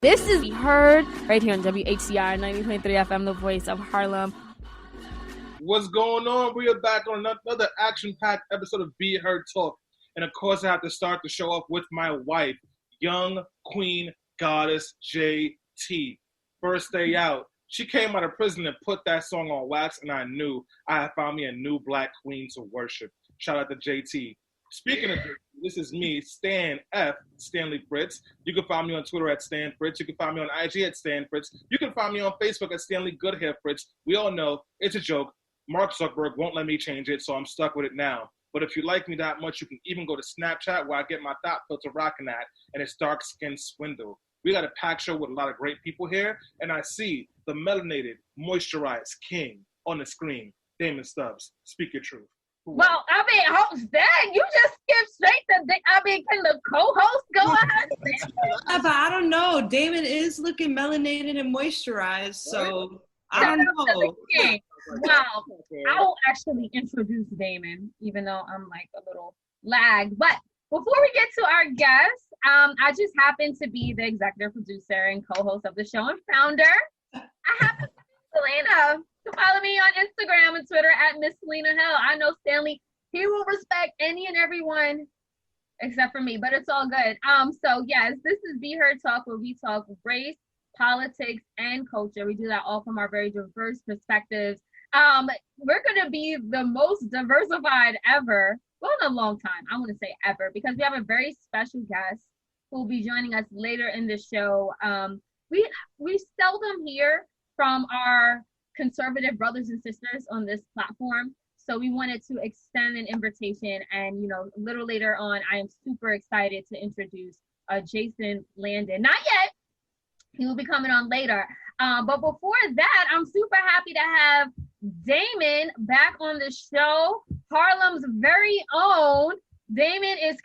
This is Heard right here on WHCR 90.3 FM, the voice of Harlem. What's going on? We are back on another action-packed episode of Be Heard Talk. And of course, I have to start the show off with my wife, young Queen Goddess JT. First day out. She came out of prison and put that song on wax, and I knew I had found me a new black queen to worship. Shout out to JT. Speaking of JT, this is me, Stan F. Stanley Fritz. You can find me on Twitter at Stan Fritz. You can find me on IG at Stan Fritz. You can find me on Facebook at Stanley Goodhair Fritz. We all know it's a joke. Mark Zuckerberg won't let me change it, so I'm stuck with it now. But if you like me that much, you can even go to Snapchat where I get my thought filter rocking at, and it's Dark Skin Swindle. We got a packed show with a lot of great people here, and I see the melanated, moisturized king on the screen, Damon Stubbs. Speak your truth. Well, I mean, dang, you just skipped straight to, can the co-host go ahead? But I don't know. Damon is looking melanated and moisturized, so I don't know. Wow. I will actually introduce Damon, even though I'm like a little lagged. But before we get to our guest, I just happen to be the executive producer and co-host of the show and founder. I happen to be Selena. So follow me on Instagram and Twitter at Miss Selena Hill. I know Stanley, he will respect any and everyone except for me, but it's all good. So yes, this is Be Heard Talk, where we talk race, politics, and culture. We do that all from our very diverse perspectives. We're gonna be the most diversified ever. Well, in a long time, I want to say ever, because we have a very special guest who will be joining us later in the show. We seldom hear from our conservative brothers and sisters on this platform, so we wanted to extend an invitation. And a little later on, I am super excited to introduce Jason Landon. Not yet, he will be coming on later. But before that, I'm super happy to have Damon back on the show. Harlem's very own. Damon is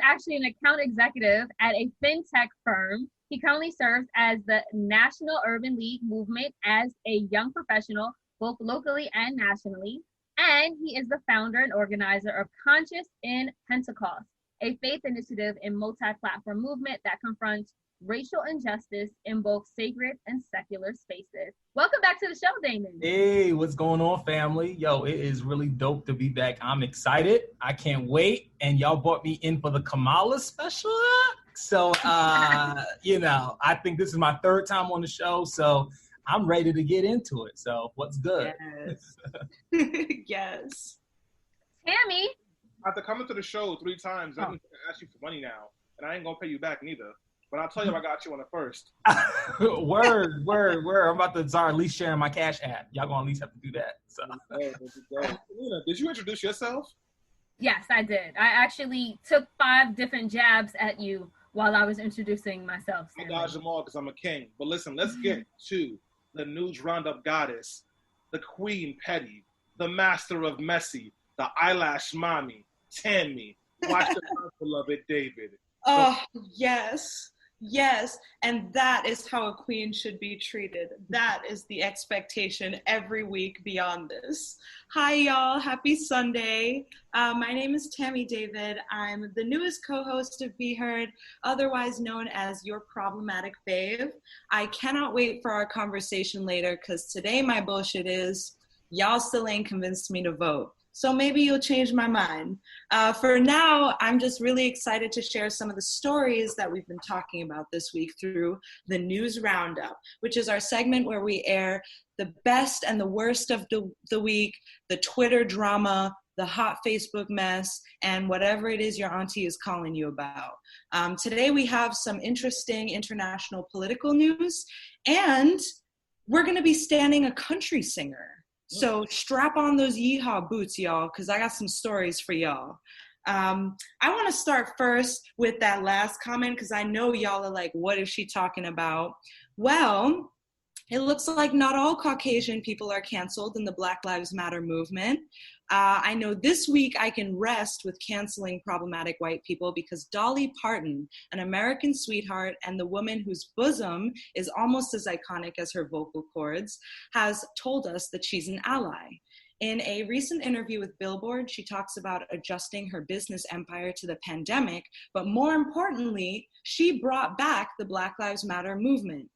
actually an account executive at a fintech firm. He currently serves as the National Urban League movement as a young professional, both locally and nationally. And he is the founder and organizer of Conscious in Pentecost, a faith initiative and multi-platform movement that confronts racial injustice in both sacred and secular spaces. Welcome back to the show, Damon. Hey, what's going on, family? Yo, it is really dope to be back. I'm excited. I can't wait. And y'all brought me in for the Kamala special. So, I think this is my third time on the show, so I'm ready to get into it. So, what's good? Yes. Yes. Tammy. After coming to the show 3 times, I'm going to ask you for money now, and I ain't going to pay you back neither. But I'll tell you I got you on the first. Word. I'm about to start at least sharing my Cash App. Y'all going to at least have to do that. So. Did you introduce yourself? Yes, I did. I actually took 5 different jabs at you while I was introducing myself. I dodged them all because I'm a king. But listen, let's get to the news roundup goddess, the Queen Petty, the master of messy, the eyelash mommy, Tammy. Watch the beloved David. Oh, yes. Yes, and that is how a queen should be treated. That is the expectation every week beyond this. Hi, y'all. Happy Sunday. My name is Tammy David. I'm the newest co-host of Be Heard, otherwise known as your problematic fave. I cannot wait for our conversation later, because today my bullshit is y'all still ain't convinced me to vote. So maybe you'll change my mind. For now, I'm just really excited to share some of the stories that we've been talking about this week through the News Roundup, which is our segment where we air the best and the worst of the week, the Twitter drama, the hot Facebook mess, and whatever it is your auntie is calling you about. Today we have some interesting international political news, and we're gonna be standing a country singer. So strap on those yeehaw boots, y'all, because I got some stories for y'all. I want to start first with that last comment, because I know y'all are like, what is she talking about? Well, it looks like not all Caucasian people are canceled in the Black Lives Matter movement. I know this week I can rest with canceling problematic white people because Dolly Parton, an American sweetheart and the woman whose bosom is almost as iconic as her vocal cords, has told us that she's an ally. In a recent interview with Billboard, she talks about adjusting her business empire to the pandemic, but more importantly, she brought back the Black Lives Matter movement.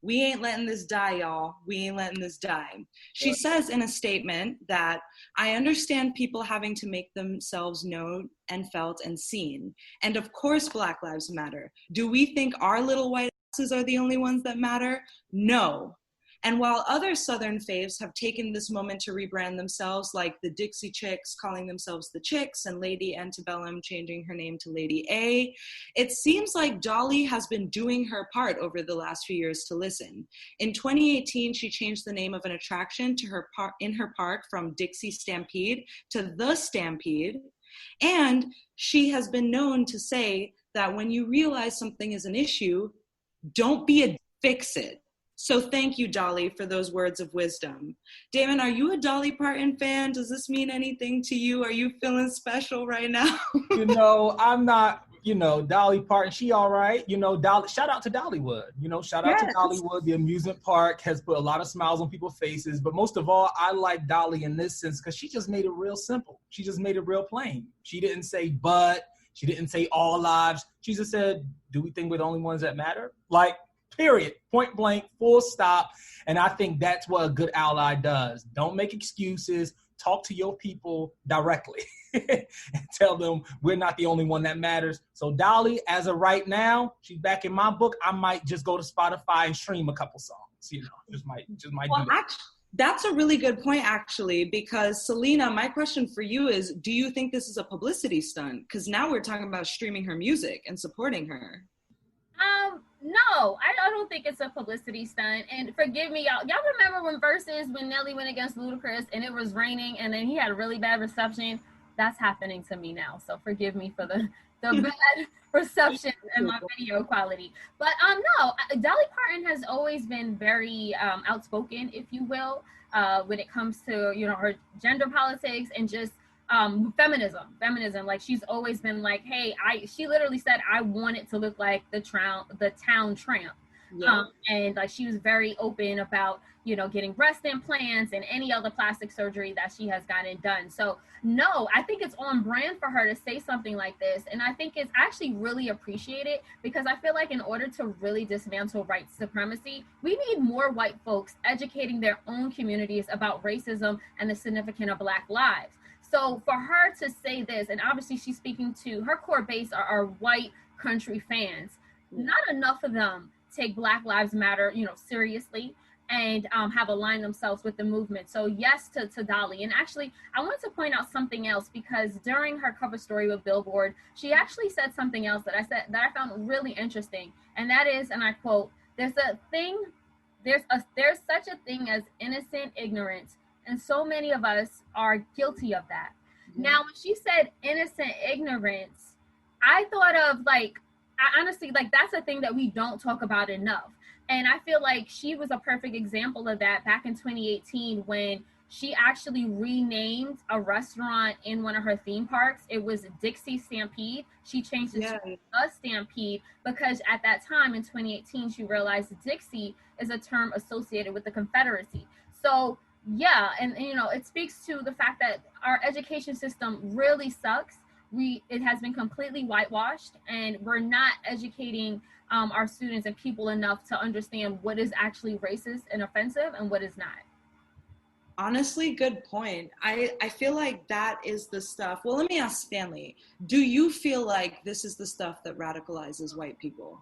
We ain't letting this die, y'all. We ain't letting this die. She says in a statement that, I understand people having to make themselves known and felt and seen. And of course, Black Lives Matter. Do we think our little white asses are the only ones that matter? No. And while other Southern faves have taken this moment to rebrand themselves, like the Dixie Chicks calling themselves the Chicks and Lady Antebellum changing her name to Lady A, it seems like Dolly has been doing her part over the last few years to listen. In 2018, she changed the name of an attraction to in her park from Dixie Stampede to The Stampede. And she has been known to say that when you realize something is an issue, don't be a fix it. So thank you, Dolly, for those words of wisdom. Damon, are you a Dolly Parton fan? Does this mean anything to you? Are you feeling special right now? I'm not, Dolly Parton, she all right. Dolly, shout out to Dollywood. Shout out to Dollywood. The amusement park has put a lot of smiles on people's faces. But most of all, I like Dolly in this sense because she just made it real simple. She just made it real plain. She didn't say but. She didn't say all lives. She just said, do we think we're the only ones that matter? Like, period, point blank, full stop. And I think that's what a good ally does. Don't make excuses. Talk to your people directly and tell them we're not the only one that matters. So Dolly, as of right now, she's back in my book. I might just go to Spotify and stream a couple songs. Just might well, do that. That's a really good point, actually, because Selena, my question for you is, do you think this is a publicity stunt? Because now we're talking about streaming her music and supporting her. No, I don't think it's a publicity stunt. And forgive me, y'all remember when Nelly went against Ludacris and it was raining and then he had a really bad reception? That's happening to me now. So forgive me for the bad reception and my video quality. But no, Dolly Parton has always been very outspoken, if you will, when it comes to, her gender politics and just feminism. Like, she's always been like, hey, she literally said, I want it to look like the town tramp. Yeah. And like, she was very open about, getting breast implants and any other plastic surgery that she has gotten done. So no, I think it's on brand for her to say something like this. And I think it's actually really appreciated because I feel like in order to really dismantle white supremacy, we need more white folks educating their own communities about racism and the significance of Black lives. So for her to say this, and obviously she's speaking to her core base are white country fans. Not enough of them take Black Lives Matter, seriously and have aligned themselves with the movement. So yes to Dolly. And actually, I want to point out something else because during her cover story with Billboard, she actually said something else that I found really interesting. And that is, and I quote, there's such a thing as innocent ignorance. And so many of us are guilty of that. Mm-hmm. Now, when she said innocent ignorance, I thought of I honestly, that's a thing that we don't talk about enough. And I feel like she was a perfect example of that back in 2018 when she actually renamed a restaurant in one of her theme parks. It was Dixie Stampede. She changed it to a Stampede because at that time in 2018, she realized Dixie is a term associated with the Confederacy. So yeah, and it speaks to the fact that our education system really sucks. It has been completely whitewashed, and we're not educating our students and people enough to understand what is actually racist and offensive and what is not. Honestly, good point. I feel like that is the stuff. Well, let me ask Stanley, do you feel like this is the stuff that radicalizes white people?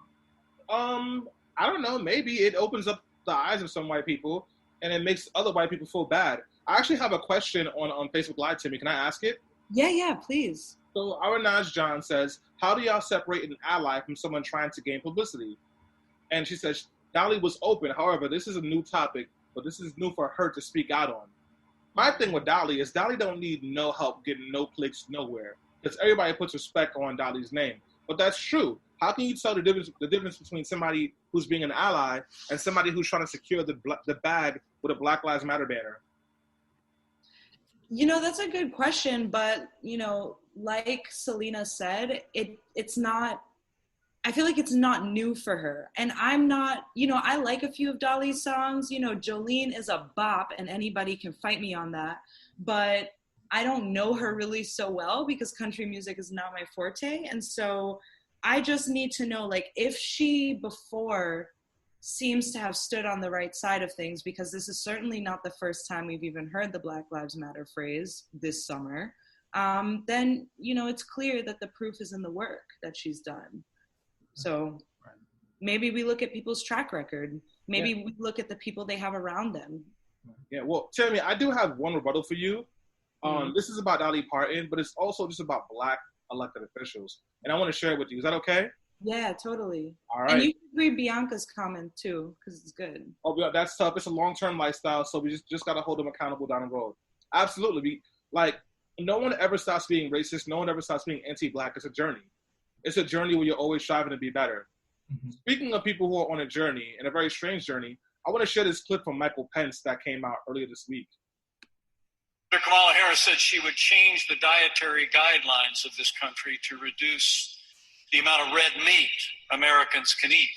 I don't know. Maybe it opens up the eyes of some white people and it makes other white people feel bad. I actually have a question on Facebook Live, Timmy. Can I ask it? Yeah, please. So Aranaj John says, how do y'all separate an ally from someone trying to gain publicity? And she says, Dolly was open. However, this is a new topic, but this is new for her to speak out on. My thing with Dolly is Dolly don't need no help getting no clicks nowhere because everybody puts respect on Dolly's name. But that's true. How can you tell the difference between somebody who's being an ally and somebody who's trying to secure the bag with a Black Lives Matter banner? That's a good question, but, like Selena said, it's not, I feel like it's not new for her. And I'm not, I like a few of Dolly's songs. Jolene is a bop and anybody can fight me on that. but I don't know her really so well because country music is not my forte. And so I just need to know, like, if she before seems to have stood on the right side of things, because this is certainly not the first time we've even heard the Black Lives Matter phrase this summer, then, you know, it's clear that the proof is in the work that she's done. So maybe we look at people's track record. Maybe we look at the people they have around them. Yeah, well, Tammy, I do have one rebuttal for you. This is about Dolly Parton, but it's also just about Black elected officials. And I want to share it with you. Is that okay? Yeah, totally. All right. And you can read Bianca's comment too, because it's good. Oh, yeah, that's tough. It's a long-term lifestyle, so we just got to hold them accountable down the road. Absolutely. No one ever stops being racist. No one ever stops being anti-Black. It's a journey. It's a journey where you're always striving to be better. Mm-hmm. Speaking of people who are on a journey, and a very strange journey, I want to share this clip from Michael Pence that came out earlier this week. Kamala Harris said she would change the dietary guidelines of this country to reduce the amount of red meat Americans can eat.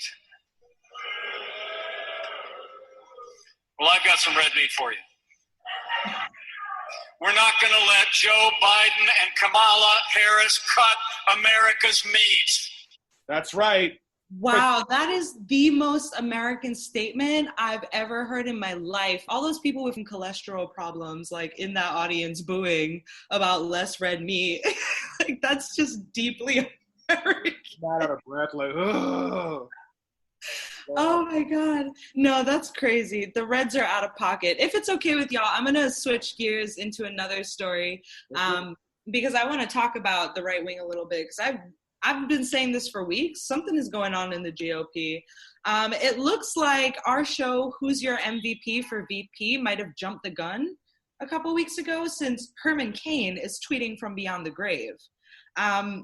Well, I've got some red meat for you. We're not going to let Joe Biden and Kamala Harris cut America's meat. That's right. Wow, that is the most American statement I've ever heard in my life. All those people with cholesterol problems, like in that audience booing about less red meat, like that's just deeply American. Not out of breath, like, ugh. Oh my God. No, that's crazy. The Reds are out of pocket. If it's okay with y'all, I'm going to switch gears into another story because I want to talk about the right wing a little bit because I've been saying this for weeks. Something is going on in the GOP. It looks like our show, Who's Your MVP for VP, might have jumped the gun a couple weeks ago since Herman Cain is tweeting from beyond the grave.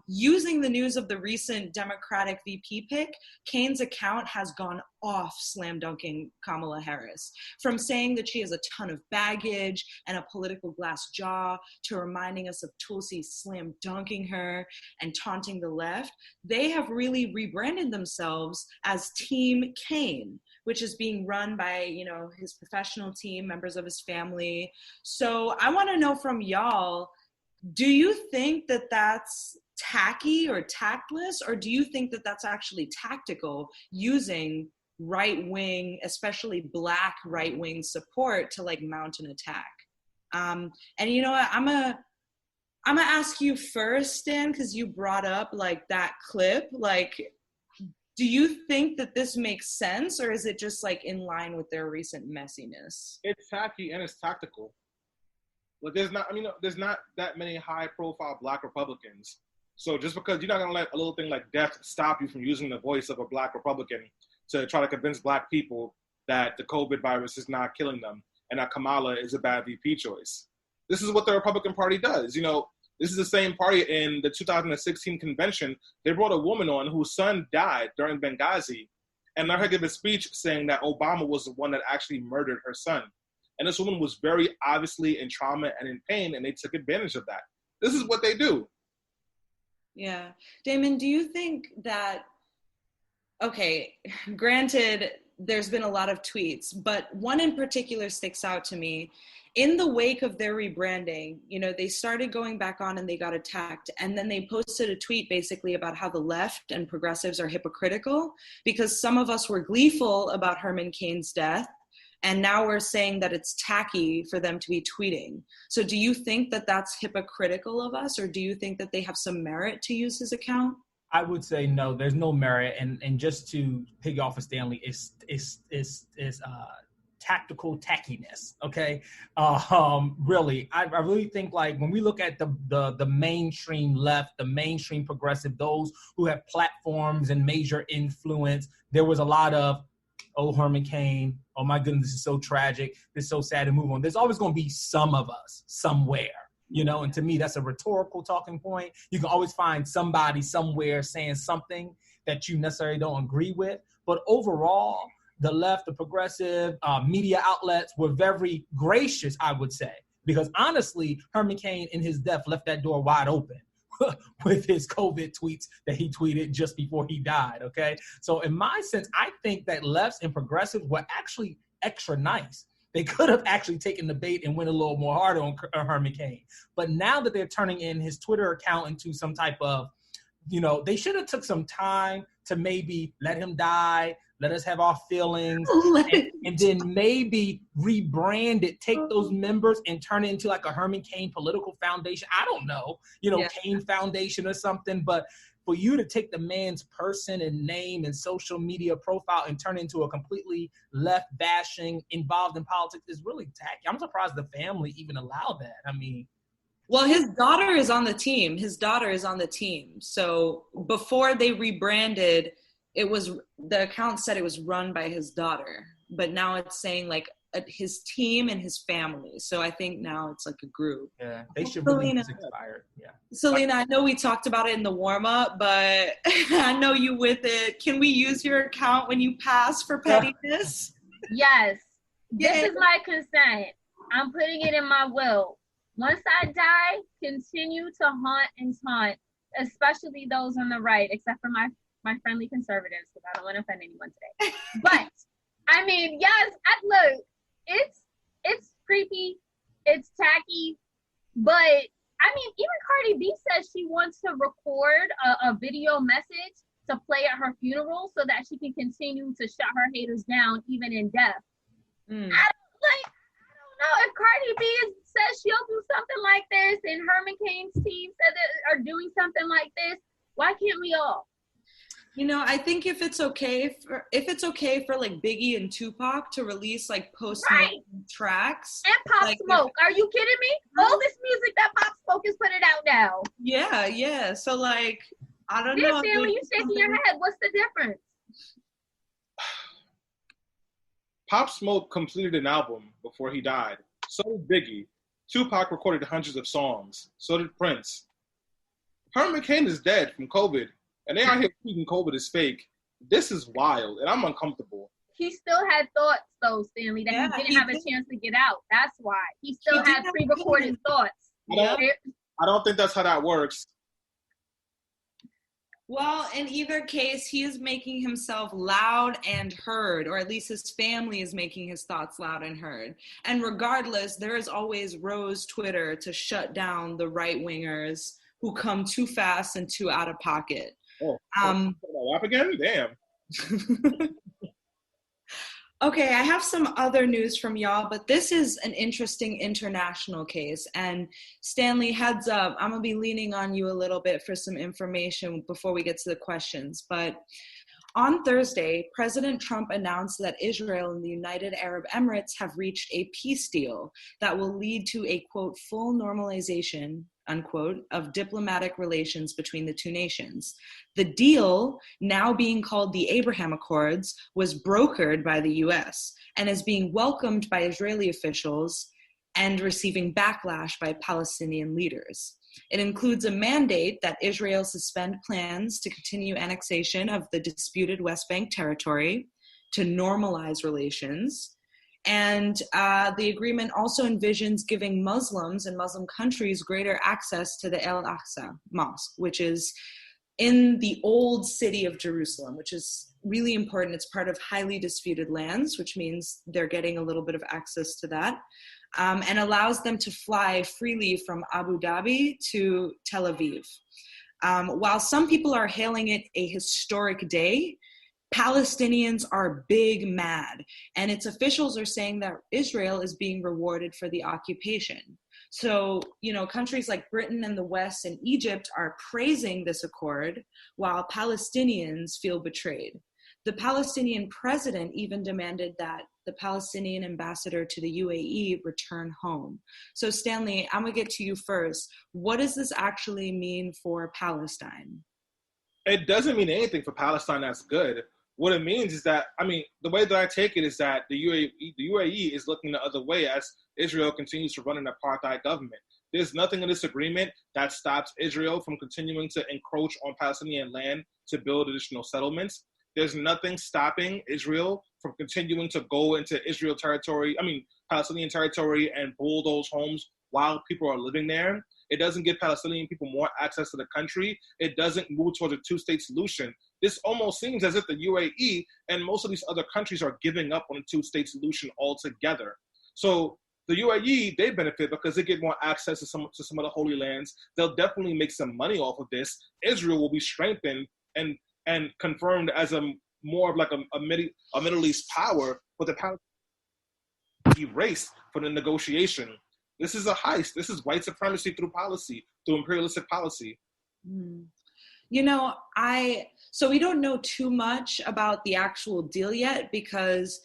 Using the news of the recent Democratic VP pick, Cain's account has gone off slam dunking Kamala Harris. From saying that she has a ton of baggage and a political glass jaw to reminding us of Tulsi slam dunking her and taunting the left, they have really rebranded themselves as Team Cain, which is being run by, you know, his professional team, members of his family. So I want to know from y'all, do you think that that's tacky or tactless, or do you think that that's actually tactical, using right-wing, especially Black right-wing support to like mount an attack? And you know what, I'm gonna ask you first, Stan, because you brought up like that clip. Like, do you think that this makes sense, or is it just like in line with their recent messiness? It's tacky and it's tactical. Like there's not that many high-profile Black Republicans. So just because you're not gonna let a little thing like death stop you from using the voice of a Black Republican to try to convince Black people that the COVID virus is not killing them and that Kamala is a bad VP choice. This is what the Republican Party does. You know, this is the same party in the 2016 convention. They brought a woman on whose son died during Benghazi and let her give a speech saying that Obama was the one that actually murdered her son. And this woman was very obviously in trauma and in pain, and they took advantage of that. This is what they do. Yeah. Damon, do you think that, okay, granted, there's been a lot of tweets, but one in particular sticks out to me. In the wake of their rebranding, you know, they started going back on and they got attacked. And then they posted a tweet basically about how the left and progressives are hypocritical because some of us were gleeful about Herman Cain's death. And now we're saying that it's tacky for them to be tweeting. So do you think that that's hypocritical of us, or do you think that they have some merit to use his account? I would say no, there's no merit. And just to pig off of Stanley, it's tactical tackiness, okay? Really, I really think like when we look at the mainstream left, the mainstream progressive, those who have platforms and major influence, there was a lot of, oh, Herman Cain, oh my goodness, this is so tragic, this is so sad, to move on. There's always going to be some of us somewhere, you know, and to me, that's a rhetorical talking point. You can always find somebody somewhere saying something that you necessarily don't agree with. But overall, the left, the progressive media outlets were very gracious, I would say, because honestly, Herman Cain in his death left that door wide open with his COVID tweets that he tweeted just before he died, okay? So in my sense, I think that lefts and progressives were actually extra nice They could have actually taken the bait and went a little more harder on Herman Cain. But now that they're turning in his Twitter account into some type of, they should have took some time to maybe let him die, let us have our feelings, and then maybe rebrand it, take those members and turn it into like a Herman Cain political foundation. I don't know, Cain Foundation or something. But for you to take the man's person and name and social media profile and turn it into a completely left bashing, involved in politics is really tacky. I'm surprised the family even allowed that. I mean, well, his daughter is on the team. So before they rebranded, the account said it was run by his daughter, but now it's saying like his team and his family. So I think now it's like a group. Yeah, they should really be expired. Yeah. Selena, I know we talked about it in the warm up, but I know you with it. Can we use your account when you pass for pettiness? Yes. This is my consent. I'm putting it in my will. Once I die, continue to haunt and taunt, especially those on the right, except for my friendly conservatives, because I don't want to offend anyone today. But I mean, yes, look, it's creepy, it's tacky, but I mean, even Cardi B says she wants to record a video message to play at her funeral so that she can continue to shut her haters down even in death. I don't know if Cardi B says she'll do something like this, and Herman Cain's team said that are doing something like this. Why can't we all? I think if it's okay for like Biggie and Tupac to release like post tracks and Pop Smoke, are you kidding me? All this music that Pop Smoke is putting out now. Yeah. So like, I don't know. When you shaking your head, what's the difference? Pop Smoke completed an album before he died. So did Biggie. Tupac recorded hundreds of songs. So did Prince. Herman Cain is dead from COVID, and they out here tweeting COVID is fake. This is wild, and I'm uncomfortable. He still had thoughts, though, Stanley, that he didn't have a chance to get out. That's why. He still had pre-recorded thoughts. I don't think that's how that works. Well, in either case, he is making himself loud and heard, or at least his family is making his thoughts loud and heard. And regardless, there is always Rose Twitter to shut down the right-wingers who come too fast and too out of pocket. Up again? Damn. Okay, I have some other news from y'all, but this is an interesting international case. And Stanley, heads up, I'm going to be leaning on you a little bit for some information before we get to the questions. But on Thursday, President Trump announced that Israel and the United Arab Emirates have reached a peace deal that will lead to a, quote, full normalization, unquote, of diplomatic relations between the two nations. The deal, now being called the Abraham Accords, was brokered by the U.S. and is being welcomed by Israeli officials and receiving backlash by Palestinian leaders. It includes a mandate that Israel suspend plans to continue annexation of the disputed West Bank territory, to normalize relations. And the agreement also envisions giving Muslims in Muslim countries greater access to the Al-Aqsa Mosque, which is in the old city of Jerusalem, which is really important. It's part of highly disputed lands, which means they're getting a little bit of access to that, and allows them to fly freely from Abu Dhabi to Tel Aviv. While some people are hailing it a historic day, Palestinians are big mad, and its officials are saying that Israel is being rewarded for the occupation. So, countries like Britain and the West and Egypt are praising this accord, while Palestinians feel betrayed. The Palestinian president even demanded that the Palestinian ambassador to the UAE return home. So, Stanley, I'm gonna get to you first. What does this actually mean for Palestine? It doesn't mean anything for Palestine that's good. What it means is that, the way that I take it is that the UAE is looking the other way as Israel continues to run an apartheid government. There's nothing in this agreement that stops Israel from continuing to encroach on Palestinian land to build additional settlements. There's nothing stopping Israel from continuing to go into Palestinian territory and bulldoze homes while people are living there. It doesn't give Palestinian people more access to the country. It doesn't move towards a two-state solution. This almost seems as if the UAE and most of these other countries are giving up on a two-state solution altogether. So the UAE, they benefit because they get more access to some of the holy lands. They'll definitely make some money off of this. Israel will be strengthened and confirmed as a more of like a Middle East power, but the power erased for the negotiation. This is a heist. This is white supremacy through policy, through imperialistic policy. You know, so we don't know too much about the actual deal yet because,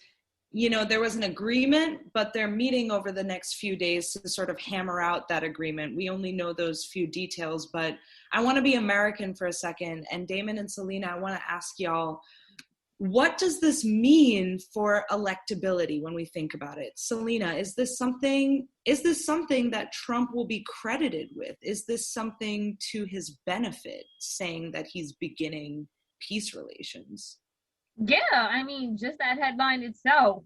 you know, there was an agreement, but they're meeting over the next few days to sort of hammer out that agreement. We only know those few details, but I want to be American for a second. And Damon and Selena, I want to ask y'all, what does this mean for electability when we think about it? Selena, is this something that Trump will be credited with? Is this something to his benefit, saying that he's beginning peace relations? Yeah, I mean, just that headline itself,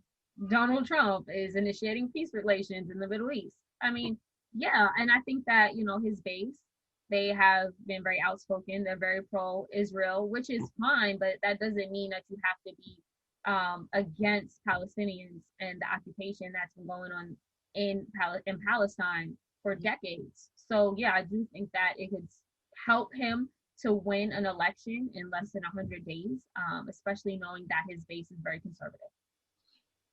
Donald Trump is initiating peace relations in the Middle East. I mean, yeah, and I think that, you know, his base, they have been very outspoken. They're very pro-Israel, which is fine, but that doesn't mean that you have to be against Palestinians and the occupation that's been going on in Palestine for decades. So yeah, I do think that it could help him to win an election in less than 100 days, especially knowing that his base is very conservative.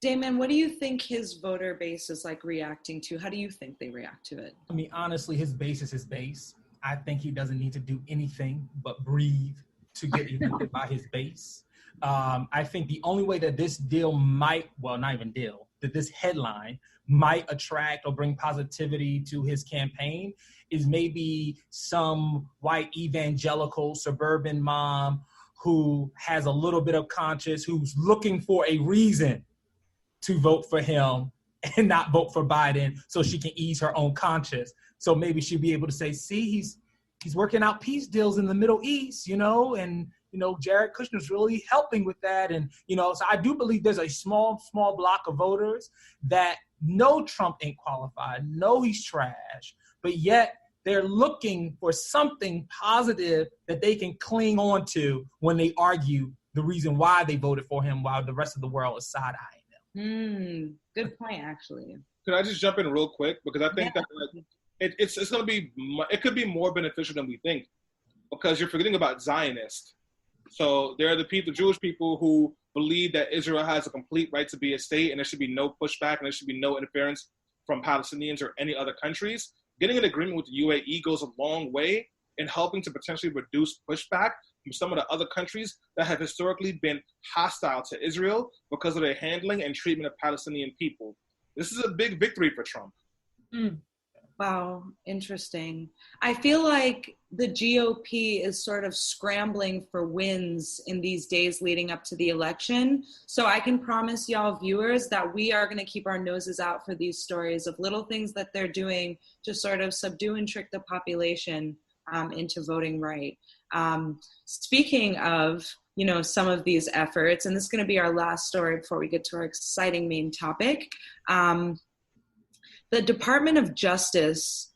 Damon, what do you think his voter base is like reacting to? How do you think they react to it? I mean, honestly, his base is his base. I think he doesn't need to do anything but breathe to get elected by his base. I think the only way that this deal might, well, not even deal, that this headline might attract or bring positivity to his campaign is maybe some white evangelical suburban mom who has a little bit of conscience, who's looking for a reason to vote for him and not vote for Biden so she can ease her own conscience. So maybe she'll be able to say, see, he's working out peace deals in the Middle East, you know, and, you know, Jared Kushner's really helping with that. And, you know, so I do believe there's a small block of voters that know Trump ain't qualified, know he's trash, but yet they're looking for something positive that they can cling on to when they argue the reason why they voted for him while the rest of the world is side-eyeing them. Good point, actually. Could I just jump in real quick? Because I think that like, it's going to be, it could be more beneficial than we think, because you're forgetting about Zionists. So there are the Jewish people who believe that Israel has a complete right to be a state and there should be no pushback and there should be no interference from Palestinians or any other countries. Getting an agreement with the UAE goes a long way in helping to potentially reduce pushback from some of the other countries that have historically been hostile to Israel because of their handling and treatment of Palestinian people. This is a big victory for Trump. Wow, interesting. I feel like the GOP is sort of scrambling for wins in these days leading up to the election. So I can promise y'all viewers that we are going to keep our noses out for these stories of little things that they're doing to sort of subdue and trick the population into voting right. Speaking of, you know, some of these efforts, and this is going to be our last story before we get to our exciting main topic. The Department of Justice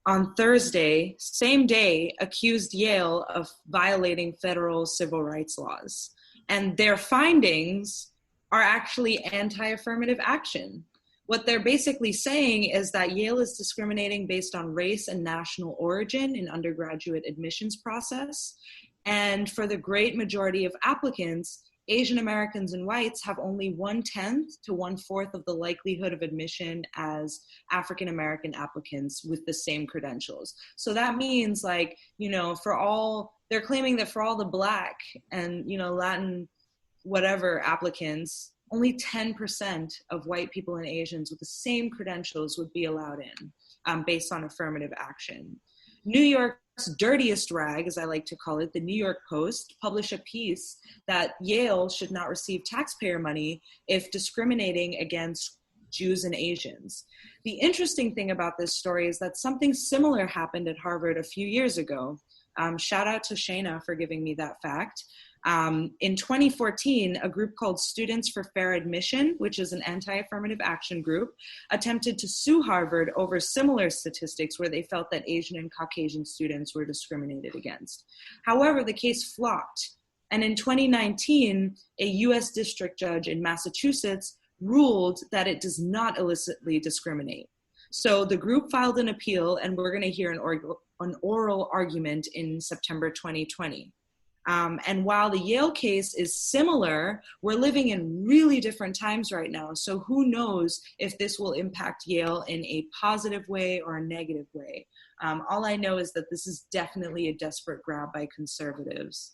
on Thursday, same day, accused Yale of violating federal civil rights laws. And their findings are actually anti-affirmative action. What they're basically saying is that Yale is discriminating based on race and national origin in undergraduate admissions process. And for the great majority of applicants, Asian Americans and whites have only 1/10 to 1/4 of the likelihood of admission as African American applicants with the same credentials. So that means, like, you know, they're claiming that for all the Black and, you know, Latin, whatever applicants, only 10% of white people and Asians with the same credentials would be allowed in based on affirmative action. New York's dirtiest rag, as I like to call it, the New York Post, published a piece that Yale should not receive taxpayer money if discriminating against Jews and Asians. The interesting thing about this story is that something similar happened at Harvard a few years ago. Shout out to Shayna for giving me that fact. In 2014, a group called Students for Fair Admission, which is an anti-affirmative action group, attempted to sue Harvard over similar statistics where they felt that Asian and Caucasian students were discriminated against. However, the case flopped. And in 2019, a US district judge in Massachusetts ruled that it does not illicitly discriminate. So the group filed an appeal, and we're going to hear an oral argument in September 2020. And while the Yale case is similar, we're living in really different times right now. So who knows if this will impact Yale in a positive way or a negative way. All I know is that this is definitely a desperate grab by conservatives.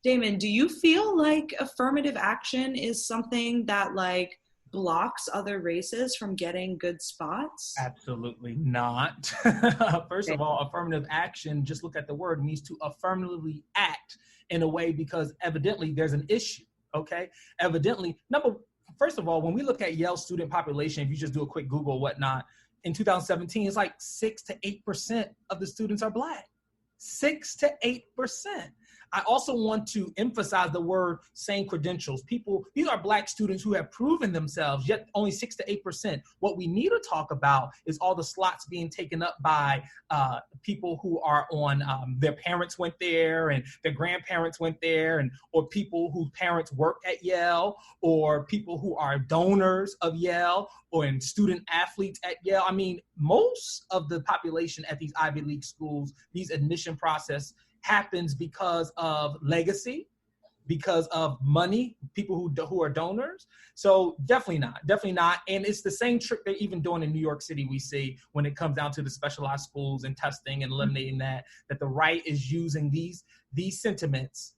Damon, do you feel like affirmative action is something that like blocks other races from getting good spots? Absolutely not. First of all, affirmative action, just look at the word, means to affirmatively act in a way because evidently there's an issue, okay? Evidently, first of all, when we look at Yale student population, if you just do a quick Google, whatnot, in 2017, it's like 6 to 8% of the students are Black. 6 to 8%. I also want to emphasize the word same credentials. These are Black students who have proven themselves, yet only 6 to 8%. What we need to talk about is all the slots being taken up by people who are on, their parents went there and their grandparents went there, or people whose parents work at Yale, or people who are donors of Yale, or in student athletes at Yale. I mean, most of the population at these Ivy League schools, these admission process happens because of legacy, because of money, people who are donors. So definitely not. And it's the same trick they're even doing in New York City. We see when it comes down to the specialized schools and testing and eliminating that the right is using these sentiments,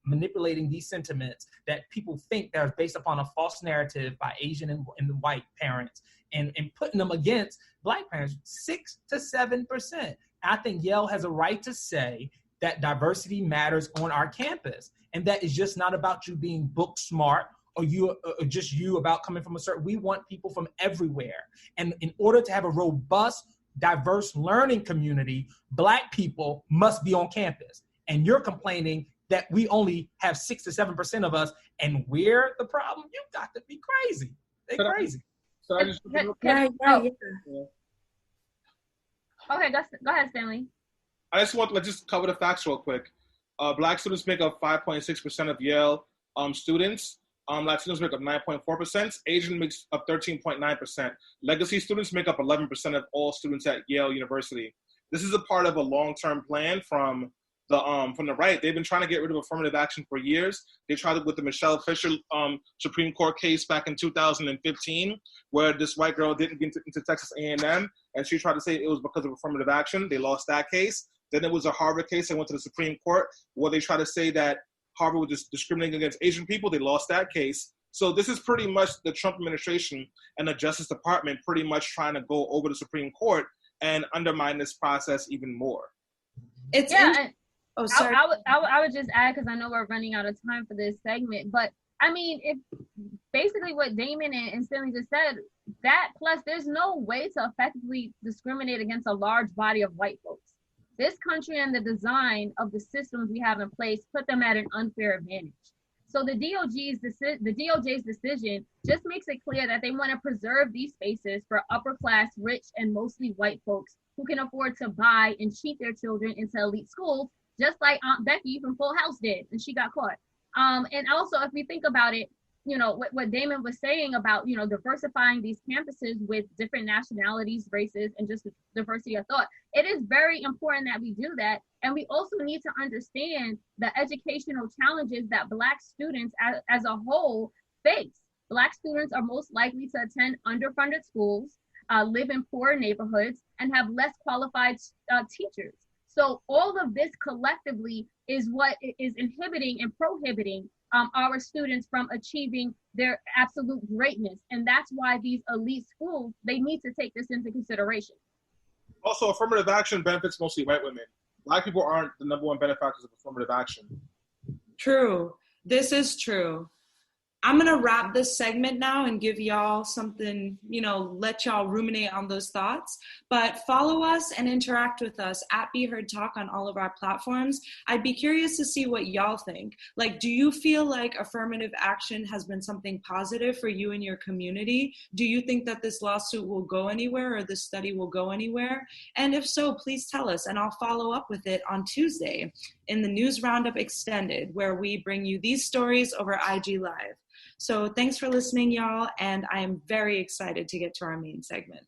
manipulating these sentiments that people think that are based upon a false narrative by Asian and white parents and putting them against Black parents, 6 to 7%. I think Yale has a right to say that diversity matters on our campus, and that is just not about you being book smart or just you about coming from a certain. We want people from everywhere, and in order to have a robust, diverse learning community, Black people must be on campus. And you're complaining that we only have 6 to 7% of us, and we're the problem. You got to be crazy. They're crazy. So I just Okay, go ahead, Stanley. I just want to just cover the facts real quick. Black students make up 5.6% of Yale students. Latinos make up 9.4%. Asian makes up 13.9%. Legacy students make up 11% of all students at Yale University. This is a part of a long-term plan from the right. They've been trying to get rid of affirmative action for years. They tried it with the Michelle Fisher Supreme Court case back in 2015, where this white girl didn't get into Texas A&M, and she tried to say it was because of affirmative action. They lost that case. Then it was a Harvard case that went to the Supreme Court, where they tried to say that Harvard was just discriminating against Asian people. They lost that case. So this is pretty much the Trump administration and the Justice Department pretty much trying to go over the Supreme Court and undermine this process even more. Oh, sorry. I would just add, because I know we're running out of time for this segment, but I mean, if basically what Damon and Stanley just said, that plus there's no way to effectively discriminate against a large body of white folks. This country and the design of the systems we have in place put them at an unfair advantage. So the DOJ's decision just makes it clear that they want to preserve these spaces for upper class, rich, and mostly white folks who can afford to buy and cheat their children into elite schools, just like Aunt Becky from Full House did, and she got caught. And also, if we think about it, what Damon was saying about, diversifying these campuses with different nationalities, races, and just diversity of thought, it is very important that we do that. And we also need to understand the educational challenges that Black students as a whole face. Black students are most likely to attend underfunded schools, live in poor neighborhoods, and have less qualified teachers. So all of this collectively is what is inhibiting and prohibiting our students from achieving their absolute greatness. And that's why these elite schools, they need to take this into consideration. Also, affirmative action benefits mostly white women. Black people aren't the number one benefactors of affirmative action. True. This is true. I'm going to wrap this segment now and give y'all something, let y'all ruminate on those thoughts. But follow us and interact with us at Be Heard Talk on all of our platforms. I'd be curious to see what y'all think. Like, do you feel like affirmative action has been something positive for you and your community? Do you think that this lawsuit will go anywhere or this study will go anywhere? And if so, please tell us, and I'll follow up with it on Tuesday in the News Roundup Extended, where we bring you these stories over IG Live. So thanks for listening, y'all, and I am very excited to get to our main segment.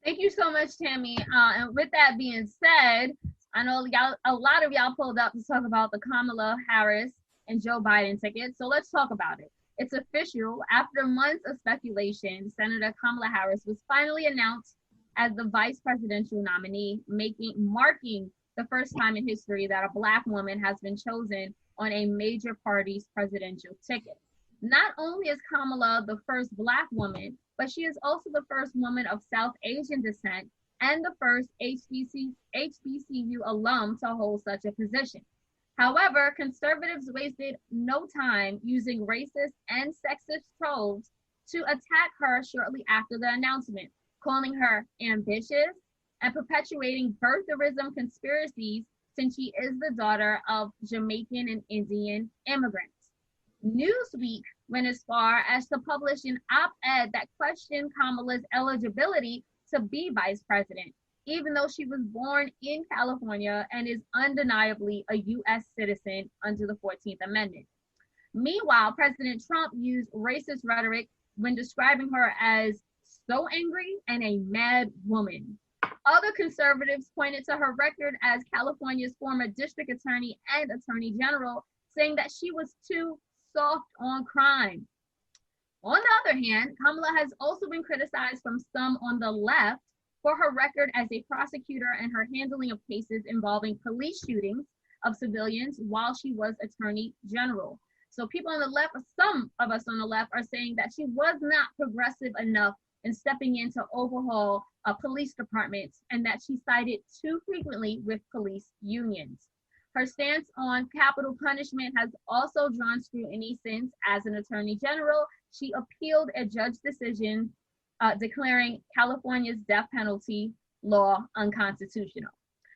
Thank you so much, Tammy. And with that being said, I know a lot of y'all pulled up to talk about the Kamala Harris and Joe Biden ticket. So let's talk about it. It's official. After months of speculation, Senator Kamala Harris was finally announced as the vice presidential nominee, marking the first time in history that a Black woman has been chosen on a major party's presidential ticket. Not only is Kamala the first Black woman, but she is also the first woman of South Asian descent and the first HBCU alum to hold such a position. However, conservatives wasted no time using racist and sexist trolls to attack her shortly after the announcement, calling her ambitious and perpetuating birtherism conspiracies since she is the daughter of Jamaican and Indian immigrants. Newsweek went as far as to publish an op-ed that questioned Kamala's eligibility to be vice president, even though she was born in California and is undeniably a U.S. citizen under the 14th Amendment. Meanwhile, President Trump used racist rhetoric when describing her as so angry and a mad woman. Other conservatives pointed to her record as California's former district attorney and attorney general, saying that she was too soft on crime. On the other hand, Kamala has also been criticized from some on the left for her record as a prosecutor and her handling of cases involving police shootings of civilians while she was attorney general. So people on the left, some of us on the left, are saying that she was not progressive enough in stepping in to overhaul police departments and that she sided too frequently with police unions. Her stance on capital punishment has also drawn scrutiny since, as an attorney general, she appealed a judge decision declaring California's death penalty law unconstitutional.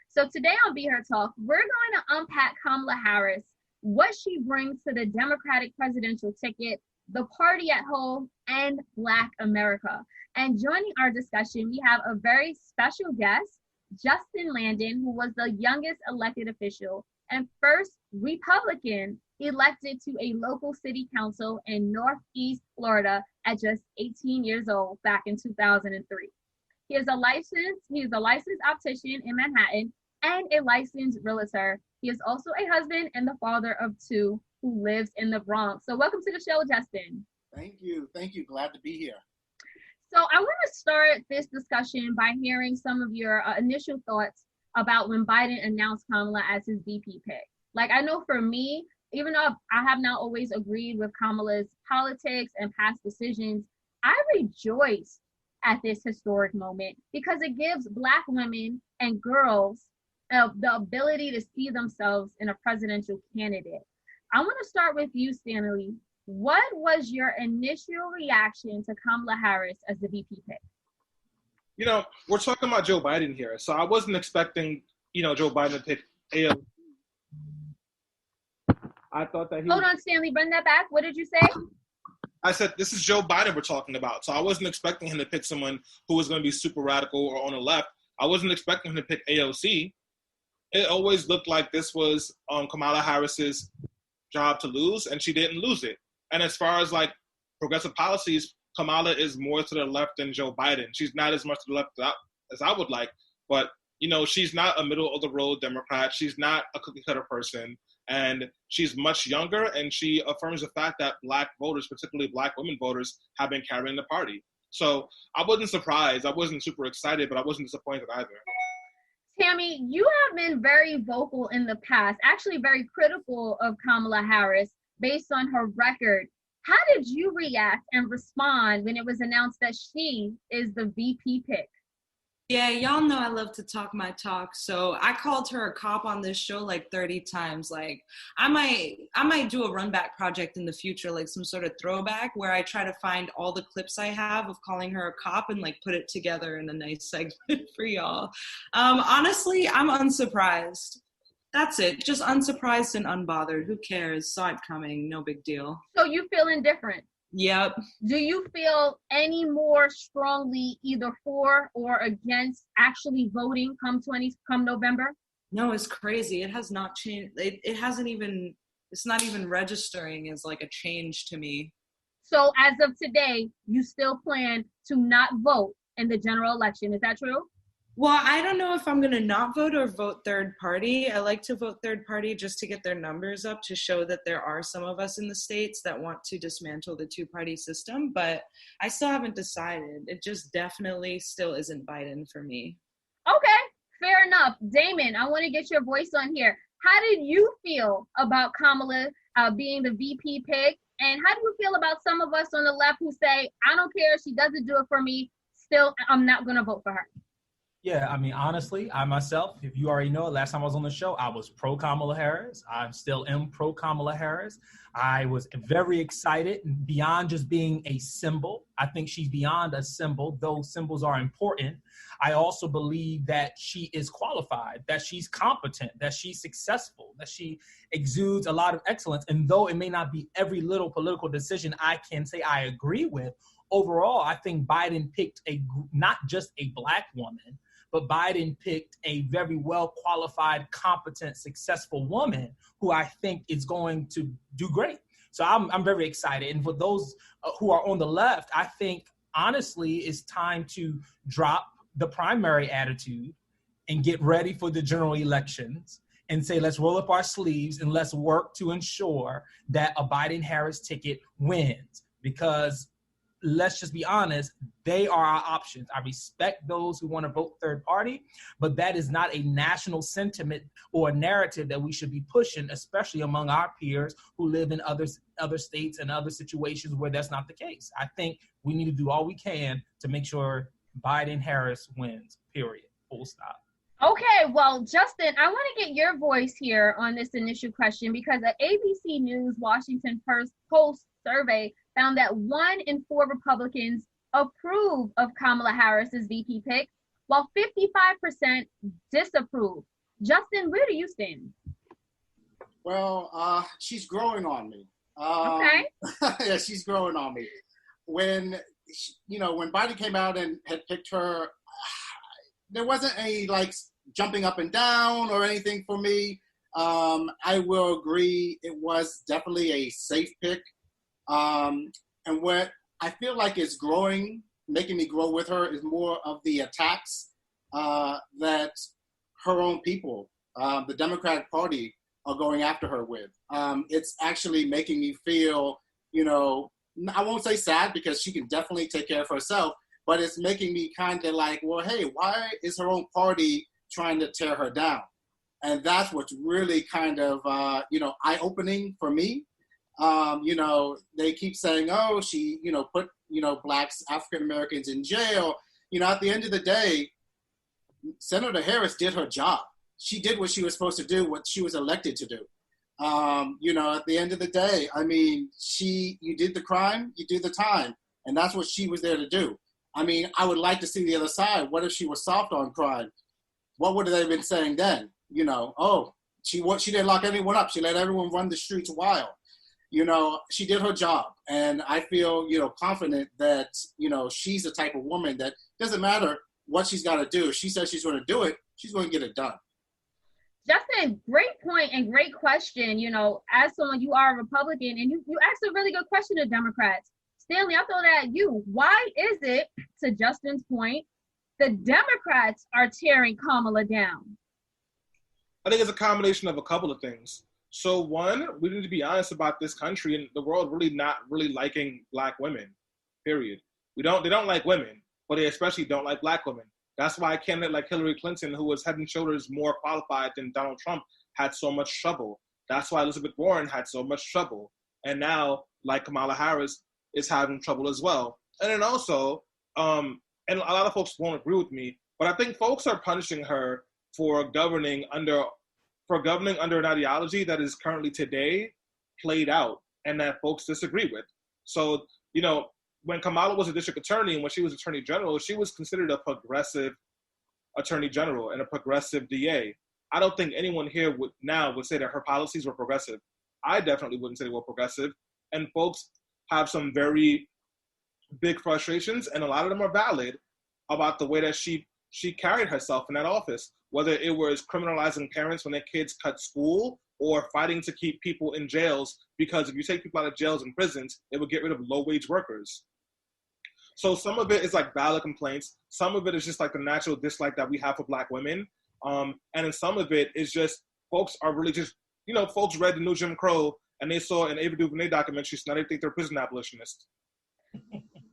So today on Be Her Talk, we're going to unpack Kamala Harris, what she brings to the Democratic presidential ticket, the party at home, and Black America. And joining our discussion, we have a very special guest, Justin Landon, who was the youngest elected official and first Republican elected to a local city council in Northeast Florida at just 18 years old back in 2003. He is a licensed optician in Manhattan and a licensed realtor. He is also a husband and the father of two who lives in the Bronx. So welcome to the show, Justin. Thank you. Glad to be here. So I want to start this discussion by hearing some of your initial thoughts about when Biden announced Kamala as his VP pick. Like, I know for me, even though I have not always agreed with Kamala's politics and past decisions, I rejoice at this historic moment because it gives Black women and girls the ability to see themselves in a presidential candidate. I want to start with you, Stanley. What was your initial reaction to Kamala Harris as the VP pick? You know, we're talking about Joe Biden here, so I wasn't expecting, Joe Biden to pick AOC. I thought that he Hold on, Stanley, bring that back. What did you say? I said, this is Joe Biden we're talking about, so I wasn't expecting him to pick someone who was going to be super radical or on the left. I wasn't expecting him to pick AOC. It always looked like this was Kamala Harris's job to lose, and she didn't lose it. And as far as like progressive policies, Kamala is more to the left than Joe Biden. She's not as much to the left as I would like, but she's not a middle of the road Democrat. She's not a cookie cutter person, and she's much younger. And she affirms the fact that Black voters, particularly Black women voters, have been carrying the party. So I wasn't surprised. I wasn't super excited, but I wasn't disappointed either. Tammy, you have been very vocal in the past, actually very critical of Kamala Harris based on her record. How did you react and respond when it was announced that she is the VP pick? Yeah, y'all know I love to talk my talk, so I called her a cop on this show like 30 times. Like, I might do a run back project in the future, like some sort of throwback where I try to find all the clips I have of calling her a cop and like put it together in a nice segment for y'all. Honestly, I'm unsurprised. That's it. Just unsurprised and unbothered. Who cares? Saw it coming. No big deal. So you feel indifferent? Yep. Do you feel any more strongly either for or against actually voting come November? No, it's crazy. It has not changed. It hasn't even, it's not even registering as like a change to me. So as of today, you still plan to not vote in the general election. Is that true? Well, I don't know if I'm going to not vote or vote third party. I like to vote third party just to get their numbers up, to show that there are some of us in the states that want to dismantle the two-party system. But I still haven't decided. It just definitely still isn't Biden for me. Okay, fair enough. Damon, I want to get your voice on here. How did you feel about Kamala being the VP pick? And how do you feel about some of us on the left who say, I don't care, she doesn't do it for me, still, I'm not going to vote for her? Yeah, I mean, honestly, I myself, if you already know, last time I was on the show, I was pro Kamala Harris. I still am pro Kamala Harris. I was very excited, beyond just being a symbol. I think she's beyond a symbol, though symbols are important. I also believe that she is qualified, that she's competent, that she's successful, that she exudes a lot of excellence. And though it may not be every little political decision I can say I agree with, overall, I think Biden picked not just a Black woman, but Biden picked a very well-qualified, competent, successful woman who I think is going to do great. So I'm very excited. And for those who are on the left, I think, honestly, it's time to drop the primary attitude and get ready for the general elections and say, let's roll up our sleeves and let's work to ensure that a Biden-Harris ticket wins. Because let's just be honest, they are our options. I respect those who want to vote third party, but that is not a national sentiment or a narrative that we should be pushing, especially among our peers who live in other states and other situations where that's not the case. I think we need to do all we can to make sure Biden-Harris wins, period, full stop. Okay, well, Justin, I want to get your voice here on this initial question because an ABC News Washington Post survey found that 1 in 4 Republicans approve of Kamala Harris's VP pick, while 55% disapprove. Justin, where do you stand? Well, she's growing on me. Okay. Yeah, she's growing on me. When Biden came out and had picked her, there wasn't any jumping up and down or anything for me. I will agree it was definitely a safe pick. And what I feel like is making me grow with her is more of the attacks that her own people, the Democratic Party, are going after her with. It's actually making me feel, I won't say sad because she can definitely take care of herself, but it's making me kind of like, well, hey, why is her own party trying to tear her down? And that's what's really kind of, eye-opening for me. They keep saying, oh, she, put, Blacks, African-Americans in jail. At the end of the day, Senator Harris did her job. She did what she was supposed to do, what she was elected to do. At the end of the day, I mean, you did the crime, you did the time. And that's what she was there to do. I mean, I would like to see the other side. What if she was soft on crime? What would they have been saying then? She didn't lock anyone up. She let everyone run the streets wild. She did her job. And I feel, confident that, she's the type of woman that doesn't matter what she's got to do. If she says she's going to do it, she's going to get it done. Justin, great point and great question. As someone, you are a Republican, and you asked a really good question to Democrats. Stanley, I'll throw that at you. Why is it, to Justin's point, the Democrats are tearing Kamala down? I think it's a combination of a couple of things. So one, we need to be honest about this country and the world really not really liking Black women, period. They don't like women, but they especially don't like Black women. That's why a candidate like Hillary Clinton, who was head and shoulders more qualified than Donald Trump, had so much trouble. That's why Elizabeth Warren had so much trouble. And now, like Kamala Harris, is having trouble as well. And then also, and a lot of folks won't agree with me, but I think folks are punishing her for governing under an ideology that is currently today played out and that folks disagree with. So, when Kamala was a district attorney and when she was attorney general, she was considered a progressive attorney general and a progressive DA. I don't think anyone here would say that her policies were progressive. I definitely wouldn't say they were progressive. And folks have some very big frustrations, and a lot of them are valid, about the way that she carried herself in that office, whether it was criminalizing parents when their kids cut school or fighting to keep people in jails, because if you take people out of jails and prisons, it would get rid of low-wage workers. So some of it is like valid complaints. Some of it is just like the natural dislike that we have for Black women. And then some of it is just folks are really just, folks read the new Jim Crow and they saw an Ava DuVernay documentary, so now they think they're prison abolitionists.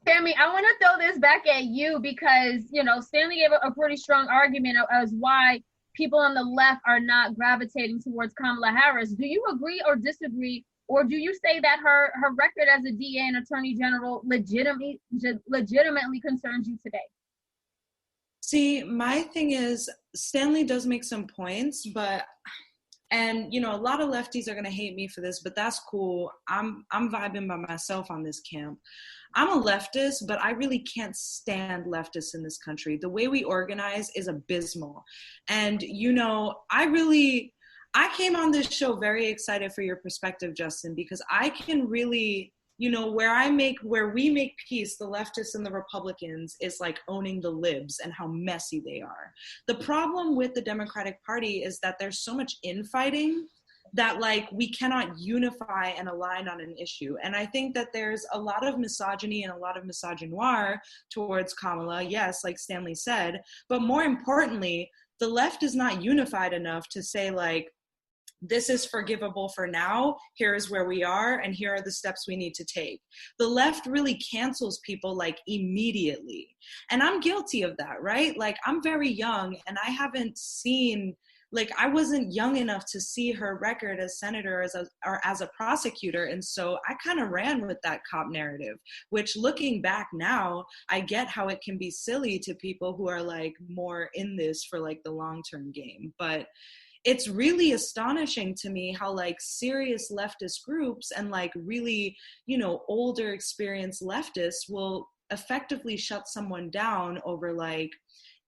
Tammy, I want to throw this back at you because, Stanley gave a pretty strong argument as why people on the left are not gravitating towards Kamala Harris. Do you agree or disagree? Or do you say that her record as a DA and Attorney General legitimately concerns you today? See, my thing is, Stanley does make some points, and a lot of lefties are gonna hate me for this, but that's cool. I'm vibing by myself on this camp. I'm a leftist, but I really can't stand leftists in this country. The way we organize is abysmal. And, I came on this show very excited for your perspective, Justin, because I can really, where we make peace, the leftists and the Republicans, is like owning the libs and how messy they are. The problem with the Democratic Party is that there's so much infighting that we cannot unify and align on an issue. And I think that there's a lot of misogyny and a lot of misogynoir towards Kamala, yes, like Stanley said, but more importantly, the left is not unified enough to say this is forgivable for now, here's where we are, and here are the steps we need to take. The left really cancels people immediately. And I'm guilty of that, right? I'm very young and I haven't seen, I wasn't young enough to see her record as senator or as a prosecutor. And so I kind of ran with that cop narrative, which looking back now, I get how it can be silly to people who are more in this for the long-term game. But it's really astonishing to me how serious leftist groups and really, older experienced leftists will effectively shut someone down over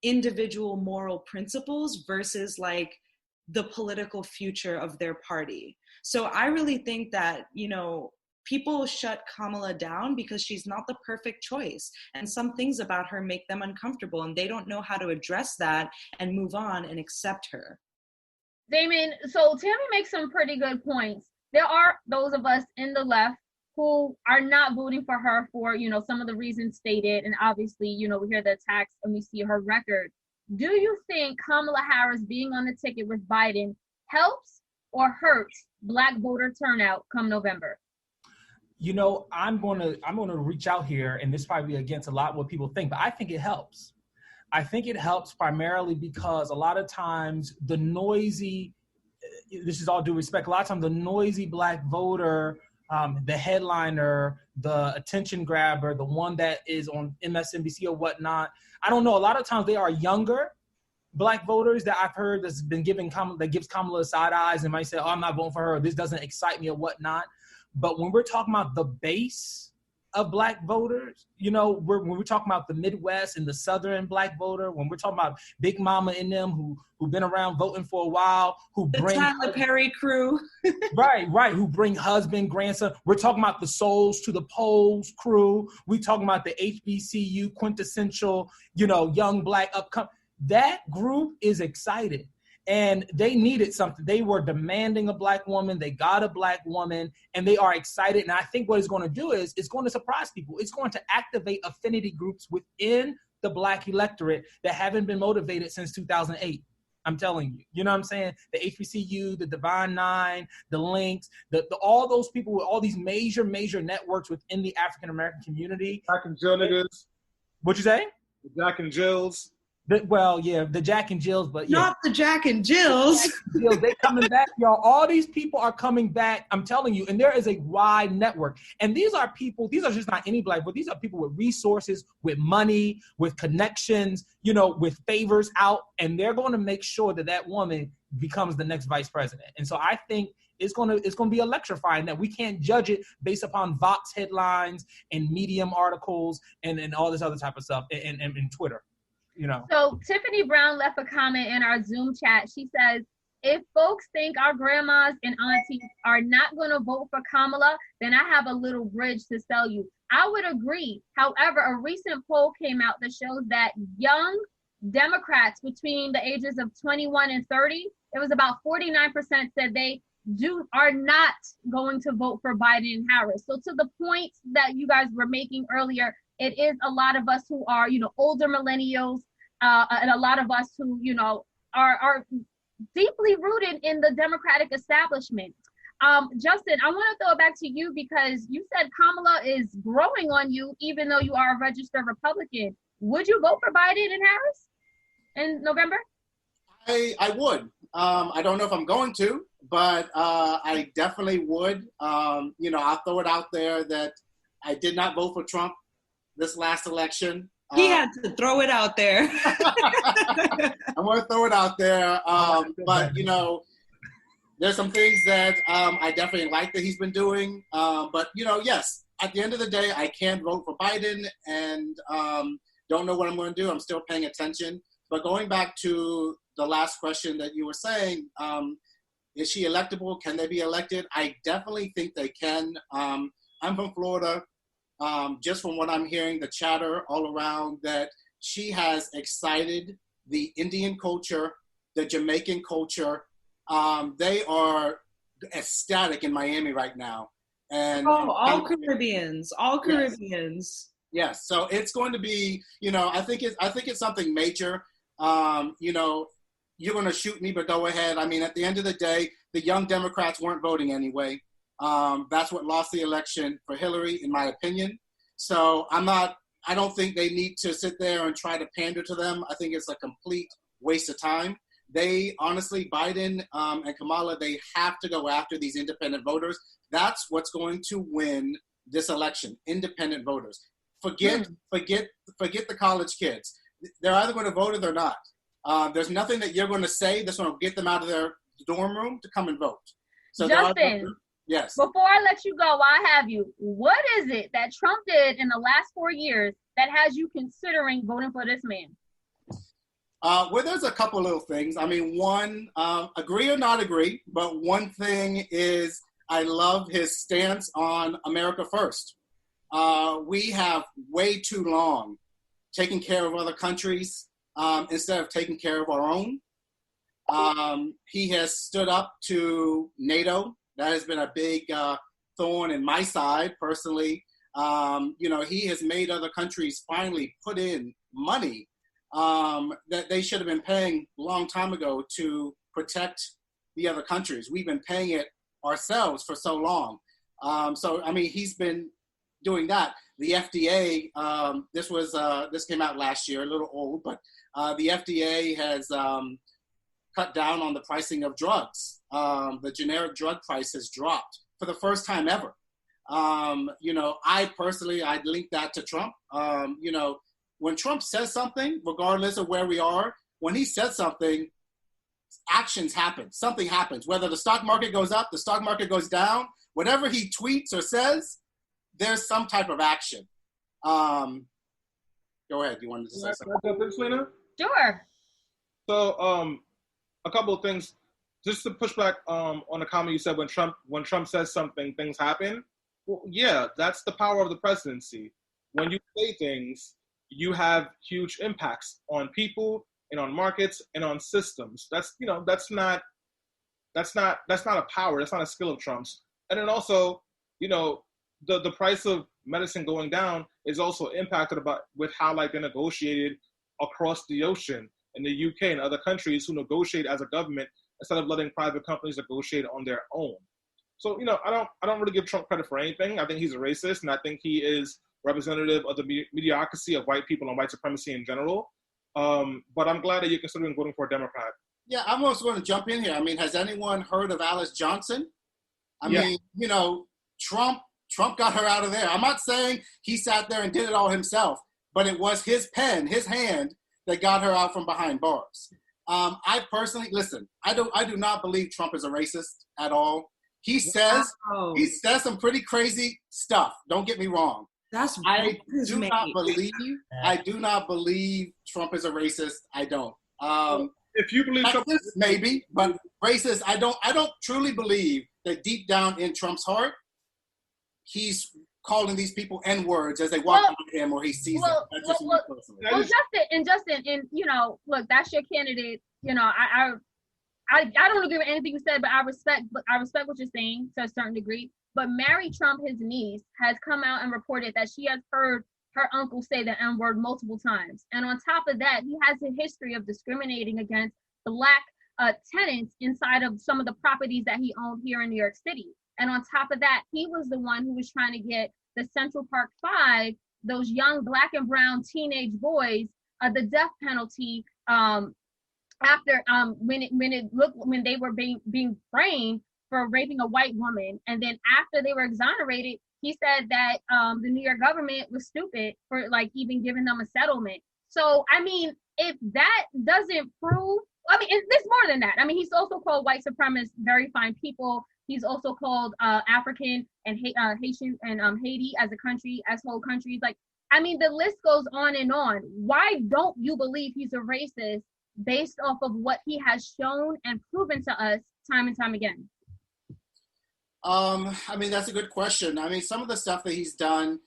individual moral principles versus the political future of their party. So I really think that, people shut Kamala down because she's not the perfect choice. And some things about her make them uncomfortable and they don't know how to address that and move on and accept her. Damon, so Tammy makes some pretty good points. There are those of us in the left who are not voting for her for, some of the reasons stated. And obviously, we hear the attacks and we see her record. Do you think Kamala Harris being on the ticket with Biden helps or hurts Black voter turnout come November? I'm gonna reach out here, and this probably against a lot of what people think, but I think it helps. I think it helps primarily because a lot of times the noisy, this is all due respect, a lot of times the noisy Black voter, the headliner, the attention grabber, the one that is on MSNBC or whatnot, I don't know, a lot of times they are younger Black voters that I've heard that's been that gives Kamala side eyes and might say, oh, I'm not voting for her, this doesn't excite me or whatnot. But when we're talking about the base of Black voters, when we're talking about the Midwest and the Southern Black voter, when we're talking about Big Mama in them who've been around voting for a while, who the bring Tyler Perry crew, right, who bring husband, grandson. We're talking about the Souls to the Polls crew. We're talking about the HBCU quintessential, young Black upcoming. That group is excited. And they needed something. They were demanding a Black woman. They got a Black woman, and they are excited. And I think what it's going to do is it's going to surprise people. It's going to activate affinity groups within the Black electorate that haven't been motivated since 2008. I'm telling you. You know what I'm saying? The HBCU, the Divine Nine, the Links, all those people with all these major networks within the African American community. Jack and Jill niggas. What'd you say? The Jack and Jills. The Jack and Jills, but yeah. Not the Jack and Jills. They coming back, y'all. All these people are coming back. I'm telling you, and there is a wide network. And these are people, these are just not any Black, but these are people with resources, with money, with connections, with favors out. And they're going to make sure that woman becomes the next vice president. And so I think it's going to be electrifying that we can't judge it based upon Vox headlines and Medium articles and all this other type of stuff and Twitter. So Tiffany Brown left a comment in our Zoom chat. She says, if folks think our grandmas and aunties are not going to vote for Kamala, then I have a little bridge to sell you. I would agree. However, a recent poll came out that shows that young Democrats between the ages of 21 and 30, it was about 49% said they are not going to vote for Biden and Harris. So to the point that you guys were making earlier, it is a lot of us who are, older millennials, and a lot of us who, are deeply rooted in the Democratic establishment. Justin, I want to throw it back to you because you said Kamala is growing on you, even though you are a registered Republican. Would you vote for Biden and Harris in November? I would. I don't know if I'm going to, but I definitely would. I'll throw it out there that I did not vote for Trump this last election. He had to throw it out there. I want to throw it out there. But, there's some things that I definitely like that he's been doing. But, yes, at the end of the day, I can vote for Biden and don't know what I'm going to do. I'm still paying attention. But going back to the last question that you were saying, is she electable? Can they be elected? I definitely think they can. I'm from Florida. Just from what I'm hearing, the chatter all around, that she has excited the Indian culture, the Jamaican culture. They are ecstatic in Miami right now. And all Caribbeans. Yes. So it's going to be, I think it's something major. You're going to shoot me, but go ahead. I mean, at the end of the day, the young Democrats weren't voting anyway. That's what lost the election for Hillary, in my opinion. So I don't think they need to sit there and try to pander to them. I think it's a complete waste of time. They honestly, Biden and Kamala, they have to go after these independent voters. That's what's going to win this election, independent voters. Forget the college kids. They're either going to vote or they're not. There's nothing that you're going to say that's going to get them out of their dorm room to come and vote. So Justin, yes. Before I let you go, I have you. What is it that Trump did in the last 4 years that has you considering voting for this man? Well, there's a couple little things. I mean, one, agree or not agree, but one thing is I love his stance on America first. We have way too long taken care of other countries instead of taking care of our own. He has stood up to NATO. That has been a big thorn in my side personally. He has made other countries finally put in money that they should have been paying a long time ago to protect the other countries. We've been paying it ourselves for so long. He's been doing that. The FDA, this came out last year, a little old, but the FDA has cut down on the pricing of drugs. The generic drug price has dropped for the first time ever. I'd link that to Trump. When Trump says something, regardless of where we are, when he says something, actions happen. Something happens. Whether the stock market goes up, the stock market goes down, whatever he tweets or says, there's some type of action. Go ahead. You wanted to say something? Selena? Sure. So, a couple of things. Just to push back on the comment you said, when Trump says something, things happen. Well, yeah, that's the power of the presidency. When you say things, you have huge impacts on people and on markets and on systems. That's not a power. That's not a skill of Trump's. And then also, the price of medicine going down is also impacted with how they negotiated across the ocean in the UK and other countries who negotiate as a government instead of letting private companies negotiate on their own. So, I don't really give Trump credit for anything. I think he's a racist, and I think he is representative of the mediocrity of white people and white supremacy in general. But I'm glad that you're considering voting for a Democrat. Yeah, I'm also going to jump in here. I mean, has anyone heard of Alice Johnson? I mean, Trump got her out of there. I'm not saying he sat there and did it all himself, but it was his pen, his hand, that got her out from behind bars. I personally, listen, I do not believe Trump is a racist at all. He says some pretty crazy stuff. Don't get me wrong. I do not believe Trump is a racist. I don't. If you believe Trump, maybe, but racist, I don't truly believe that deep down in Trump's heart, he's calling these people N-words as they walk by him or he sees them. That's just me personally. Justin, look, that's your candidate. I don't agree with anything you said, but I respect what you're saying to a certain degree. But Mary Trump, his niece, has come out and reported that she has heard her uncle say the N-word multiple times. And on top of that, he has a history of discriminating against Black tenants inside of some of the properties that he owned here in New York City. And on top of that, he was the one who was trying to get the Central Park Five, those young Black and brown teenage boys, the death penalty after when they were being framed for raping a white woman. And then after they were exonerated, he said that the New York government was stupid for like even giving them a settlement. So I mean, if that doesn't prove, I mean, there's more than that. I mean, he's also called white supremacists very fine people. He's also called African and Haitian and Haiti as a country, as whole countries. Like, I mean, the list goes on and on. Why don't you believe he's a racist based off of what he has shown and proven to us time and time again? I mean, that's a good question. I mean, some of the stuff that he's done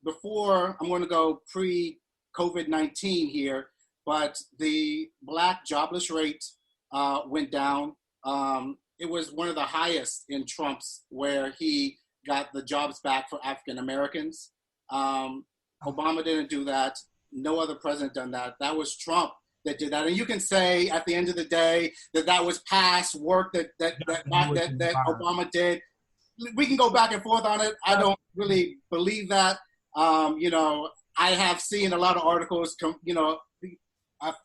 before, I'm going to go pre-COVID-19 here, but the Black jobless rate went down. It was one of the highest in Trump's, where he got the jobs back for African Americans. Obama didn't do that. No other president done that. That was Trump that did that. And you can say at the end of the day that was past work that Obama did. We can go back and forth on it. I don't really believe that. You know, I have seen a lot of articles, you know,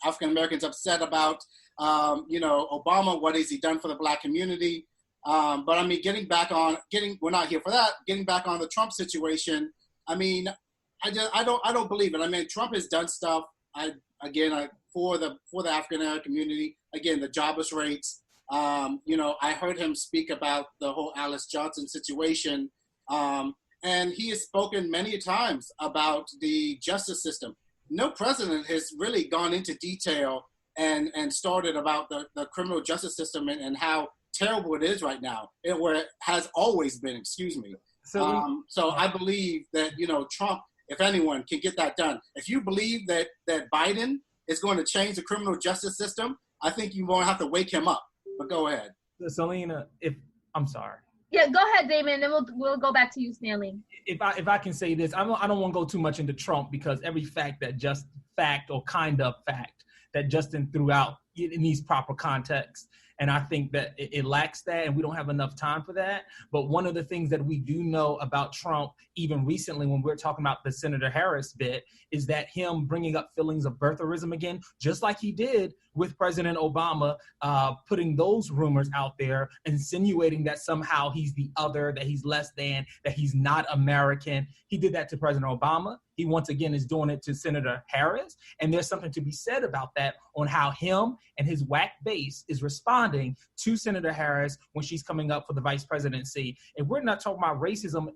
African Americans upset about, you know, Obama. What has he done for the Black community? But I mean, we're not here for that. Getting back on the Trump situation. I mean, I don't believe it. I mean, Trump has done stuff. For the African American community. Again, the jobless rates. You know, I heard him speak about the whole Alice Johnson situation, and he has spoken many times about the justice system. No president has really gone into detail and started about the criminal justice system and how terrible it is right now, where it has always been. Excuse me. So I believe that, you know, Trump, if anyone, can get that done. If you believe that Biden is going to change the criminal justice system, I think you're going to have to wake him up. But go ahead. Selena, I'm sorry. Yeah, go ahead, Damon. Then we'll go back to you, Stanley. If I can say this, I don't want to go too much into Trump, because every fact that Justin threw out, it needs proper context. And I think that it lacks that, and we don't have enough time for that. But one of the things that we do know about Trump, even recently when we're talking about the Senator Harris bit, is that him bringing up feelings of birtherism again, just like he did with President Obama, putting those rumors out there, insinuating that somehow he's the other, that he's less than, that he's not American. He did that to President Obama. He once again is doing it to Senator Harris. And there's something to be said about that, on how him and his whack base is responding to Senator Harris when she's coming up for the vice presidency. And we're not talking about racism.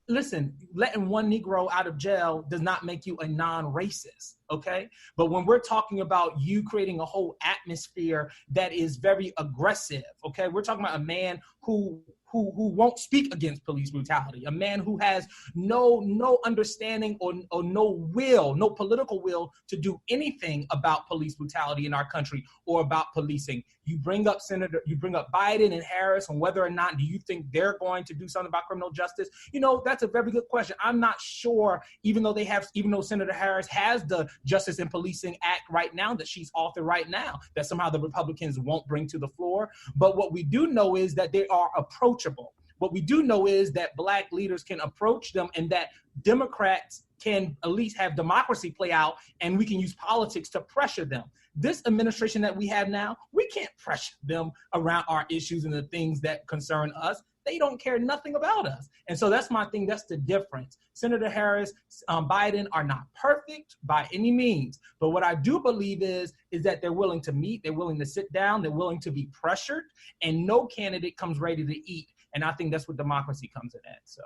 Listen, letting one Negro out of jail does not make you a non-racist, okay? But when we're talking about you creating a whole atmosphere that is very aggressive, okay? We're talking about a man who won't speak against police brutality, a man who has no understanding or no political will to do anything about police brutality in our country or about policing. You bring up Biden and Harris, and whether or not do you think they're going to do something about criminal justice? You know, that's a very good question. I'm not sure, even though Senator Harris has the Justice and Policing Act right now that she's authored right now, that somehow the Republicans won't bring to the floor. But what we do know is that they are approachable. What we do know is that Black leaders can approach them, and that Democrats can at least have democracy play out, and we can use politics to pressure them. This administration that we have now, we can't pressure them around our issues and the things that concern us. They don't care nothing about us. And so that's my thing. That's the difference. Senator Harris, Biden are not perfect by any means. But what I do believe is that they're willing to meet, they're willing to sit down, they're willing to be pressured, and no candidate comes ready to eat. And I think that's what democracy comes in at. So,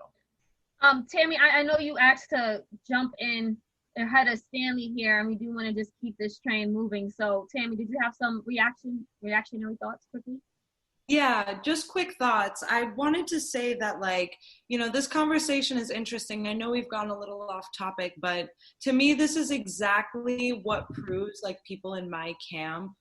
Tammy, I know you asked to jump in ahead of Stanley here, and we do want to just keep this train moving. So, Tammy, did you have some reactionary thoughts quickly? Yeah, just quick thoughts. I wanted to say that, like, you know, this conversation is interesting. I know we've gone a little off topic, but to me, this is exactly what proves, like, people in my camp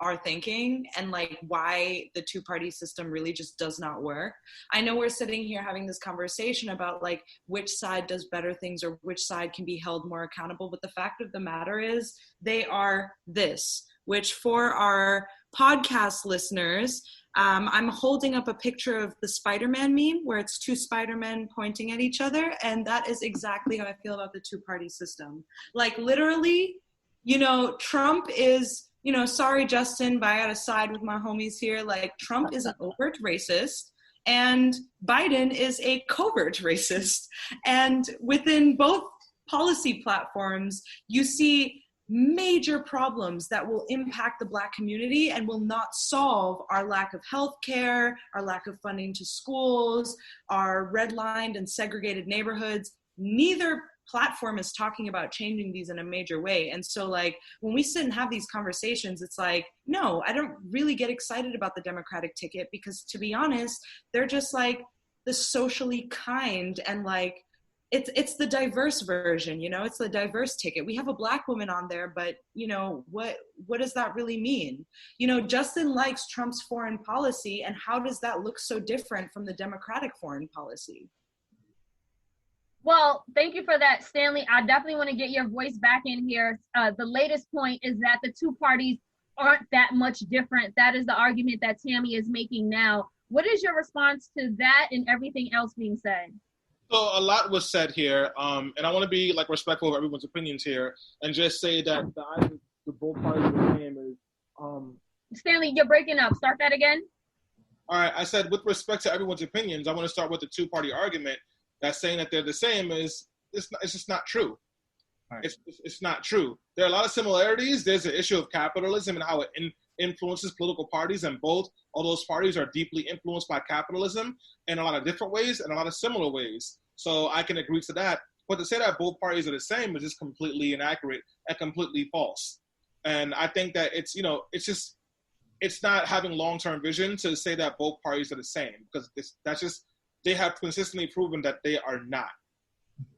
our thinking and like why the two-party system really just does not work. I know we're sitting here having this conversation about like which side does better things or which side can be held more accountable, but the fact of the matter is they are this, which for our podcast listeners, I'm holding up a picture of the Spider-Man meme where it's two Spider-Men pointing at each other, and that is exactly how I feel about the two-party system. Like literally, you know, Trump is, you know, sorry, Justin, but I gotta side with my homies here. Like, Trump is an overt racist, and Biden is a covert racist. And within both policy platforms, you see major problems that will impact the Black community and will not solve our lack of health care, our lack of funding to schools, our redlined and segregated neighborhoods. Neither platform is talking about changing these in a major way. And so like when we sit and have these conversations, it's like, no, I don't really get excited about the Democratic ticket because to be honest, they're just like the socially kind and like, it's the diverse version, you know, it's the diverse ticket. We have a Black woman on there, but you know, what does that really mean? You know, Justin likes Trump's foreign policy, and how does that look so different from the Democratic foreign policy? Well, thank you for that, Stanley. I definitely want to get your voice back in here. The latest point is that the two parties aren't that much different. That is the argument that Tammy is making now. What is your response to that and everything else being said? So a lot was said here, and I want to be like respectful of everyone's opinions here, and just say that the both parties are the same is. Stanley, you're breaking up. Start that again. All right, I said with respect to everyone's opinions, I want to start with the two-party argument. That saying that they're the same it's just not true. Right. It's not true. There are a lot of similarities. There's an issue of capitalism and how it influences political parties, and both all those parties are deeply influenced by capitalism in a lot of different ways and a lot of similar ways. So I can agree to that. But to say that both parties are the same is just completely inaccurate and completely false. And I think that it's not having long-term vision to say that both parties are the same, because they have consistently proven that they are not.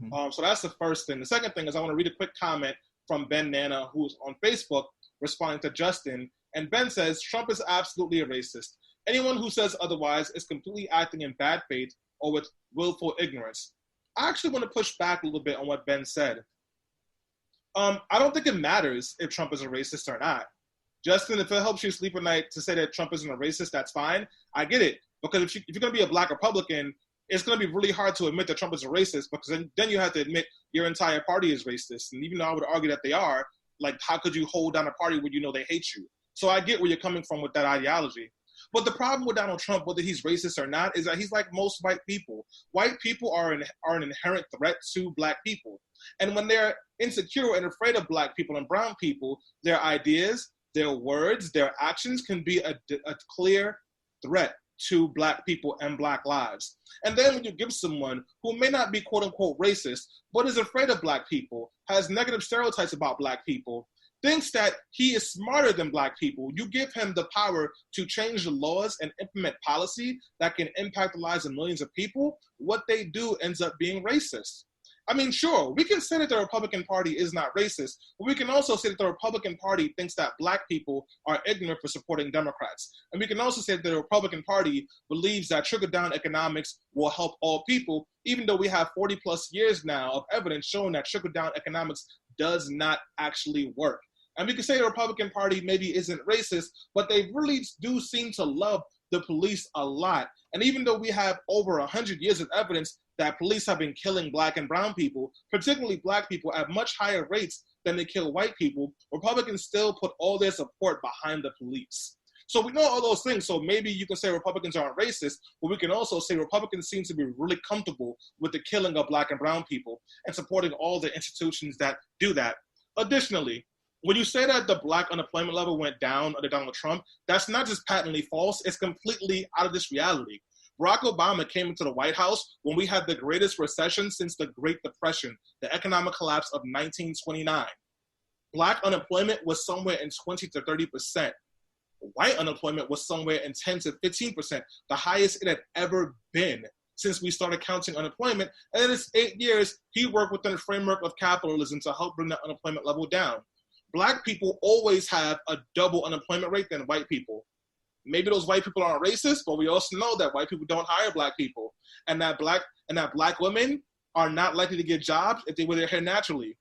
Mm-hmm. So that's the first thing. The second thing is I want to read a quick comment from Ben Nana, who's on Facebook responding to Justin. And Ben says, Trump is absolutely a racist. Anyone who says otherwise is completely acting in bad faith or with willful ignorance. I actually want to push back a little bit on what Ben said. I don't think it matters if Trump is a racist or not. Justin, if it helps you sleep at night to say that Trump isn't a racist, that's fine. I get it. Because if you're going to be a Black Republican, it's going to be really hard to admit that Trump is a racist, because then you have to admit your entire party is racist. And even though I would argue that they are, like, how could you hold down a party when you know they hate you? So I get where you're coming from with that ideology. But the problem with Donald Trump, whether he's racist or not, is that he's like most white people. White people are an inherent threat to Black people. And when they're insecure and afraid of Black people and brown people, their ideas, their words, their actions can be a clear threat to Black people and Black lives. And then when you give someone who may not be quote unquote racist, but is afraid of Black people, has negative stereotypes about Black people, thinks that he is smarter than Black people, you give him the power to change the laws and implement policy that can impact the lives of millions of people, what they do ends up being racist. I mean, sure, we can say that the Republican Party is not racist, but we can also say that the Republican Party thinks that Black people are ignorant for supporting Democrats. And we can also say that the Republican Party believes that trickle-down economics will help all people, even though we have 40 plus years now of evidence showing that trickle-down economics does not actually work. And we can say the Republican Party maybe isn't racist, but they really do seem to love the police a lot. And even though we have over 100 years of evidence that police have been killing Black and brown people, particularly Black people, at much higher rates than they kill white people, Republicans still put all their support behind the police. So we know all those things. So maybe you can say Republicans aren't racist, but we can also say Republicans seem to be really comfortable with the killing of Black and brown people and supporting all the institutions that do that. Additionally, when you say that the Black unemployment level went down under Donald Trump, that's not just patently false, it's completely out of this reality. Barack Obama came into the White House when we had the greatest recession since the Great Depression, the economic collapse of 1929. Black unemployment was somewhere in 20 to 30%. White unemployment was somewhere in 10 to 15%, the highest it had ever been since we started counting unemployment. And in his 8 years, he worked within the framework of capitalism to help bring the unemployment level down. Black people always have a double unemployment rate than white people. Maybe those white people aren't racist, but we also know that white people don't hire Black people, and that Black women are not likely to get jobs if they were there naturally,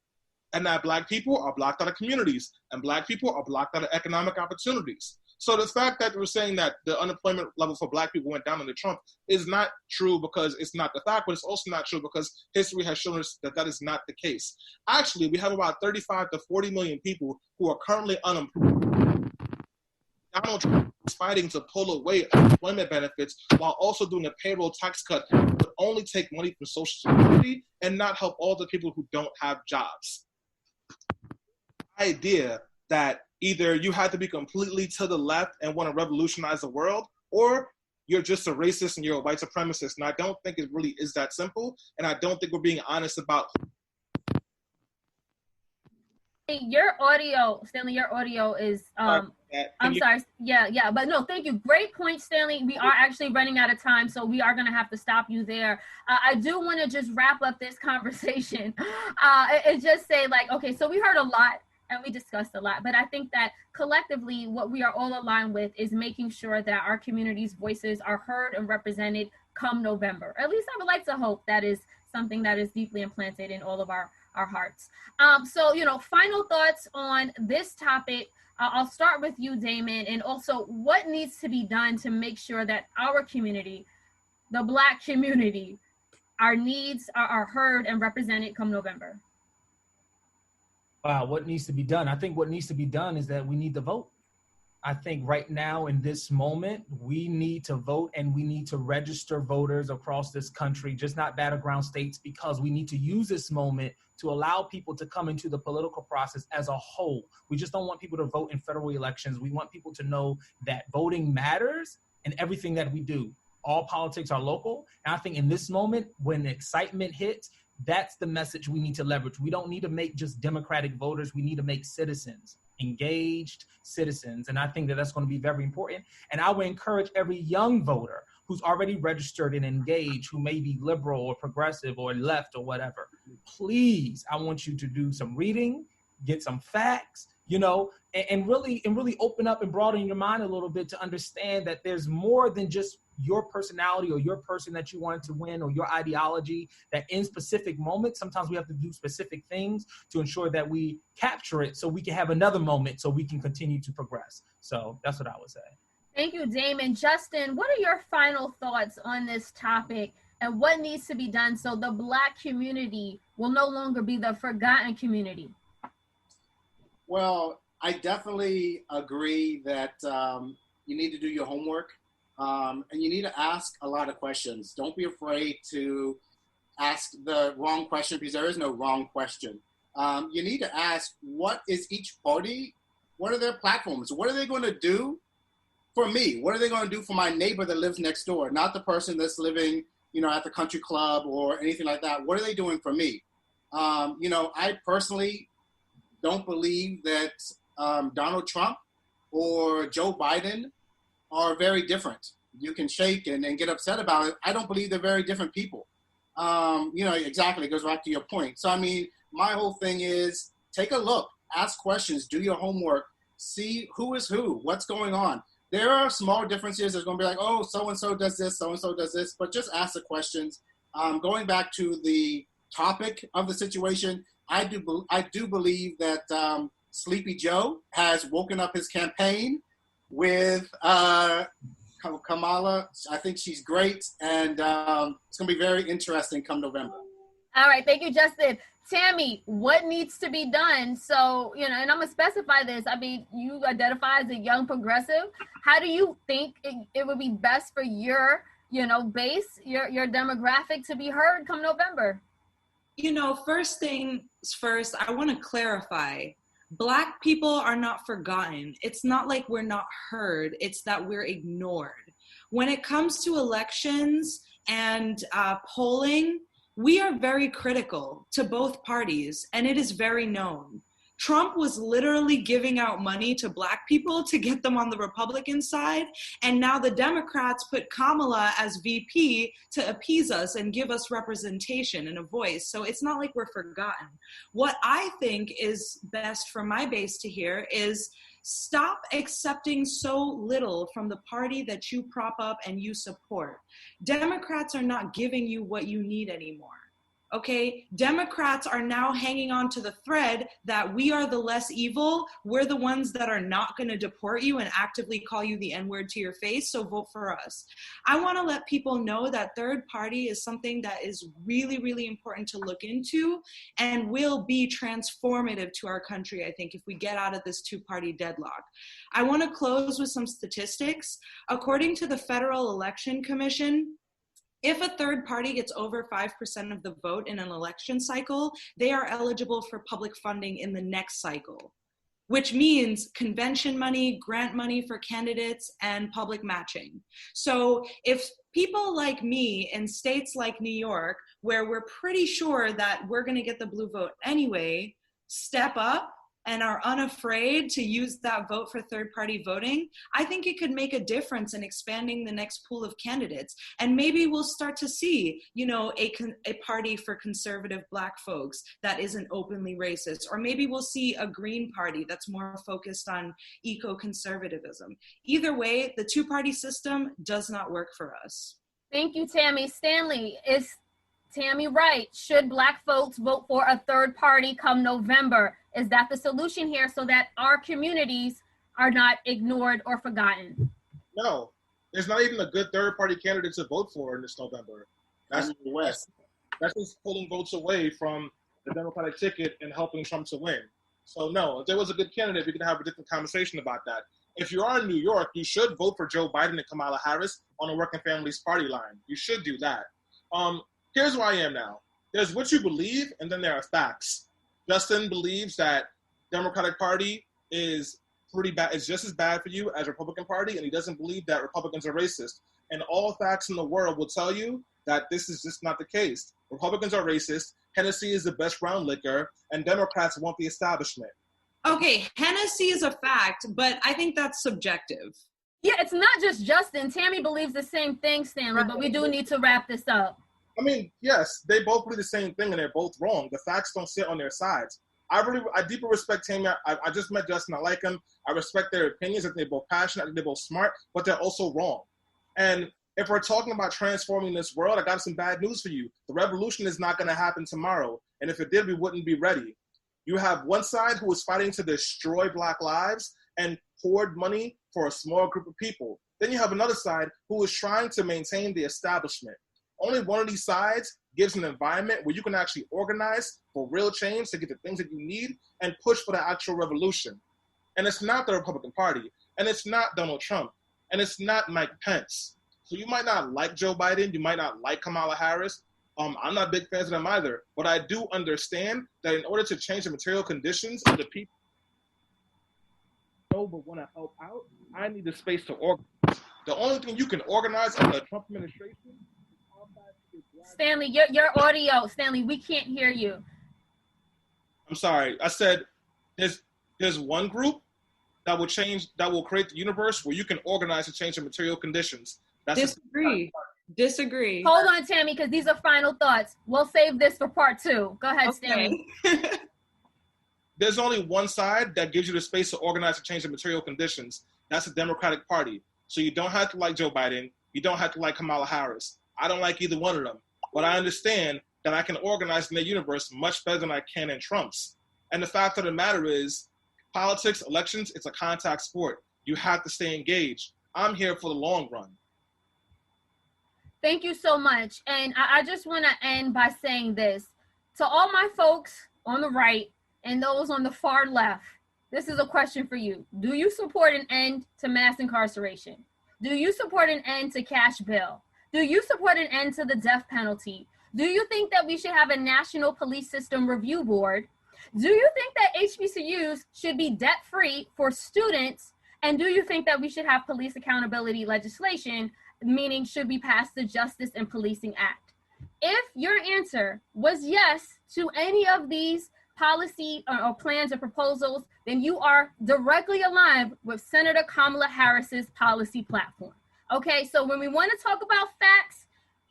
and that Black people are blocked out of communities, and Black people are blocked out of economic opportunities. So the fact that we're saying that the unemployment level for Black people went down under Trump is not true, because it's not the fact, but it's also not true because history has shown us that that is not the case. Actually, we have about 35 to 40 million people who are currently unemployed. Donald Trump is fighting to pull away unemployment benefits while also doing a payroll tax cut that would only take money from Social Security and not help all the people who don't have jobs. The idea that either you have to be completely to the left and want to revolutionize the world, or you're just a racist and you're a white supremacist. And I don't think it really is that simple. And I don't think we're being honest about. Your audio, Stanley, your audio is, I'm sorry. Yeah. But no, thank you. Great point, Stanley. We are actually running out of time, so we are going to have to stop you there. I do want to just wrap up this conversation and just say, like, okay, so we heard a lot and we discussed a lot, but I think that collectively what we are all aligned with is making sure that our community's voices are heard and represented come November. At least I would like to hope that is something that is deeply implanted in all of our hearts. So, final thoughts on this topic. I'll start with you, Damon, and also what needs to be done to make sure that our community, the Black community, our needs are heard and represented come November. Wow, what needs to be done? I think what needs to be done is that we need to vote. I think right now in this moment, we need to vote, and we need to register voters across this country, just not battleground states, because we need to use this moment to allow people to come into the political process as a whole. We just don't want people to vote in federal elections. We want people to know that voting matters in everything that we do. All politics are local. And I think in this moment, when excitement hits, that's the message we need to leverage. We don't need to make just Democratic voters. We need to make citizens, engaged citizens. And I think that that's going to be very important. And I would encourage every young voter who's already registered and engaged, who may be liberal or progressive or left or whatever, please, I want you to do some reading, get some facts, and really open up and broaden your mind a little bit to understand that there's more than just your personality or your person that you wanted to win or your ideology, that in specific moments, sometimes we have to do specific things to ensure that we capture it so we can have another moment so we can continue to progress. So that's what I would say. Thank you, Damon. Justin, what are your final thoughts on this topic and what needs to be done so the Black community will no longer be the forgotten community? Well, I definitely agree that you need to do your homework. And you need to ask a lot of questions. Don't be afraid to ask the wrong question, because there is no wrong question. You need to ask, what is each party? What are their platforms? What are they going to do for me? What are they going to do for my neighbor that lives next door? Not the person that's living, at the country club or anything like that. What are they doing for me? I personally don't believe that Donald Trump or Joe Biden are very different. You can shake and get upset about it. I don't believe they're very different people. Exactly, it goes back to your point. So, my whole thing is take a look, ask questions, do your homework, see who is who, what's going on. There are small differences. There's going to be like, oh, so-and-so does this, so-and-so does this, but just ask the questions. Going back to the topic of the situation, I do believe that Sleepy Joe has woken up his campaign with Kamala. I think she's great, and it's going to be very interesting come November. All right, thank you, Justin. Tammy, what needs to be done? So, and I'm going to specify this. You identify as a young progressive. How do you think it would be best for your, base, your demographic to be heard come November? First things first, I want to clarify. Black people are not forgotten. It's not like we're not heard. It's that we're ignored. When it comes to elections and polling, we are very critical to both parties, and it is very known. Trump was literally giving out money to Black people to get them on the Republican side. And now the Democrats put Kamala as VP to appease us and give us representation and a voice. So it's not like we're forgotten. What I think is best for my base to hear is stop accepting so little from the party that you prop up and you support. Democrats are not giving you what you need anymore. Okay, Democrats are now hanging on to the thread that we are the less evil. We're the ones that are not going to deport you and actively call you the N-word to your face, so vote for us. I want to let people know that third party is something that is really, really important to look into and will be transformative to our country, I think, if we get out of this two-party deadlock. I want to close with some statistics. According to the Federal Election Commission, if a third party gets over 5% of the vote in an election cycle, they are eligible for public funding in the next cycle, which means convention money, grant money for candidates, and public matching. So if people like me in states like New York, where we're pretty sure that we're gonna get the blue vote anyway, step up and are unafraid to use that vote for third-party voting, I think it could make a difference in expanding the next pool of candidates. And maybe we'll start to see, you know, a party for conservative Black folks that isn't openly racist. Or maybe we'll see a Green Party that's more focused on eco-conservatism. Either way, the two-party system does not work for us. Thank you, Tammy. Stanley, is Tammy right? Should Black folks vote for a third party come November? Is that the solution here so that our communities are not ignored or forgotten? No, there's not even a good third party candidate to vote for in this November. That's the West. That's just pulling votes away from the Democratic ticket and helping Trump to win. So no, if there was a good candidate, we could have a different conversation about that. If you are in New York, you should vote for Joe Biden and Kamala Harris on the Working Families Party line. You should do that. Here's where I am now. There's what you believe, and then there are facts. Justin believes that Democratic Party is pretty bad. It's just as bad for you as Republican Party, and he doesn't believe that Republicans are racist. And all facts in the world will tell you that this is just not the case. Republicans are racist. Hennessy is the best brown liquor, and Democrats want the establishment. Okay, Hennessy is a fact, but I think that's subjective. Yeah, it's not just Justin. Tammy believes the same thing, Stanley, but we do need to wrap this up. I mean, yes, they both believe the same thing, and they're both wrong. The facts don't sit on their sides. I deeply respect Tammy. I just met Justin. I like him. I respect their opinions. I think they're both passionate. I think they're both smart, but they're also wrong. And if we're talking about transforming this world, I got some bad news for you. The revolution is not going to happen tomorrow. And if it did, we wouldn't be ready. You have one side who is fighting to destroy Black lives and hoard money for a small group of people. Then you have another side who is trying to maintain the establishment. Only one of these sides gives an environment where you can actually organize for real change to get the things that you need and push for the actual revolution. And it's not the Republican Party, and it's not Donald Trump, and it's not Mike Pence. So you might not like Joe Biden, you might not like Kamala Harris. I'm not big fans of them either, but I do understand that in order to change the material conditions of the people know but want to help out, I need the space to organize. The only thing you can organize under the Trump administration. Stanley, your audio, Stanley, we can't hear you. I'm sorry. I said there's one group that will create the universe where you can organize to change the material conditions. That's Disagree. Hold on, Tammy, because these are final thoughts. We'll save this for part 2. Go ahead, Stanley. There's only one side that gives you the space to organize to change the material conditions. That's the Democratic Party. So you don't have to like Joe Biden. You don't have to like Kamala Harris. I don't like either one of them. But I understand that I can organize in their universe much better than I can in Trump's. And the fact of the matter is, politics, elections, it's a contact sport. You have to stay engaged. I'm here for the long run. Thank you so much. And I just want to end by saying this. To all my folks on the right and those on the far left, this is a question for you. Do you support an end to mass incarceration? Do you support an end to cash bail? Do you support an end to the death penalty? Do you think that we should have a national police system review board? Do you think that HBCUs should be debt-free for students? And do you think that we should have police accountability legislation, meaning should we pass the Justice and Policing Act? If your answer was yes to any of these policy or plans or proposals, then you are directly aligned with Senator Kamala Harris's policy platform. Okay, so when we want to talk about facts,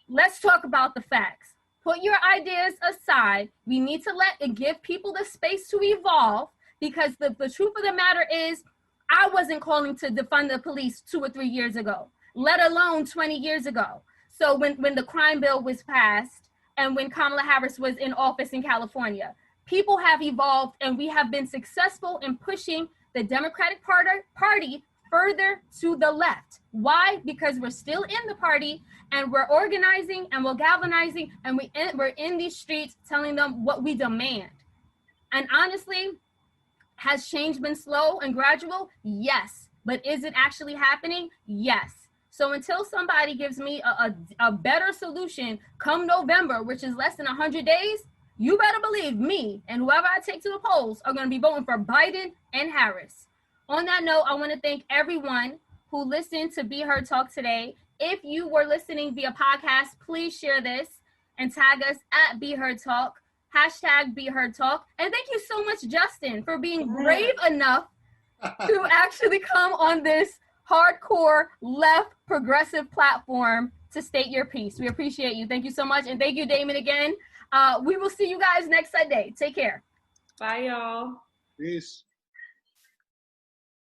let's talk about the facts. Put your ideas aside. We need to let and give people the space to evolve, because the truth of the matter is, I wasn't calling to defund the police 2 or 3 years ago, let alone 20 years ago. So when the crime bill was passed and when Kamala Harris was in office in California, people have evolved and we have been successful in pushing the Democratic Party further to the left. Why? Because we're still in the party and we're organizing and we're galvanizing and we're in these streets telling them what we demand. And honestly, has change been slow and gradual? Yes. But is it actually happening? Yes. So until somebody gives me a better solution come November, which is less than 100 days, you better believe me and whoever I take to the polls are going to be voting for Biden and Harris. On that note, I want to thank everyone who listened to Be Heard Talk today. If you were listening via podcast, please share this and tag us at Be Heard Talk, hashtag Be Heard Talk. And thank you so much, Justin, for being brave enough to actually come on this hardcore left progressive platform to state your piece. We appreciate you. Thank you so much. And thank you, Damon, again. We will see you guys next Sunday. Take care. Bye, y'all. Peace.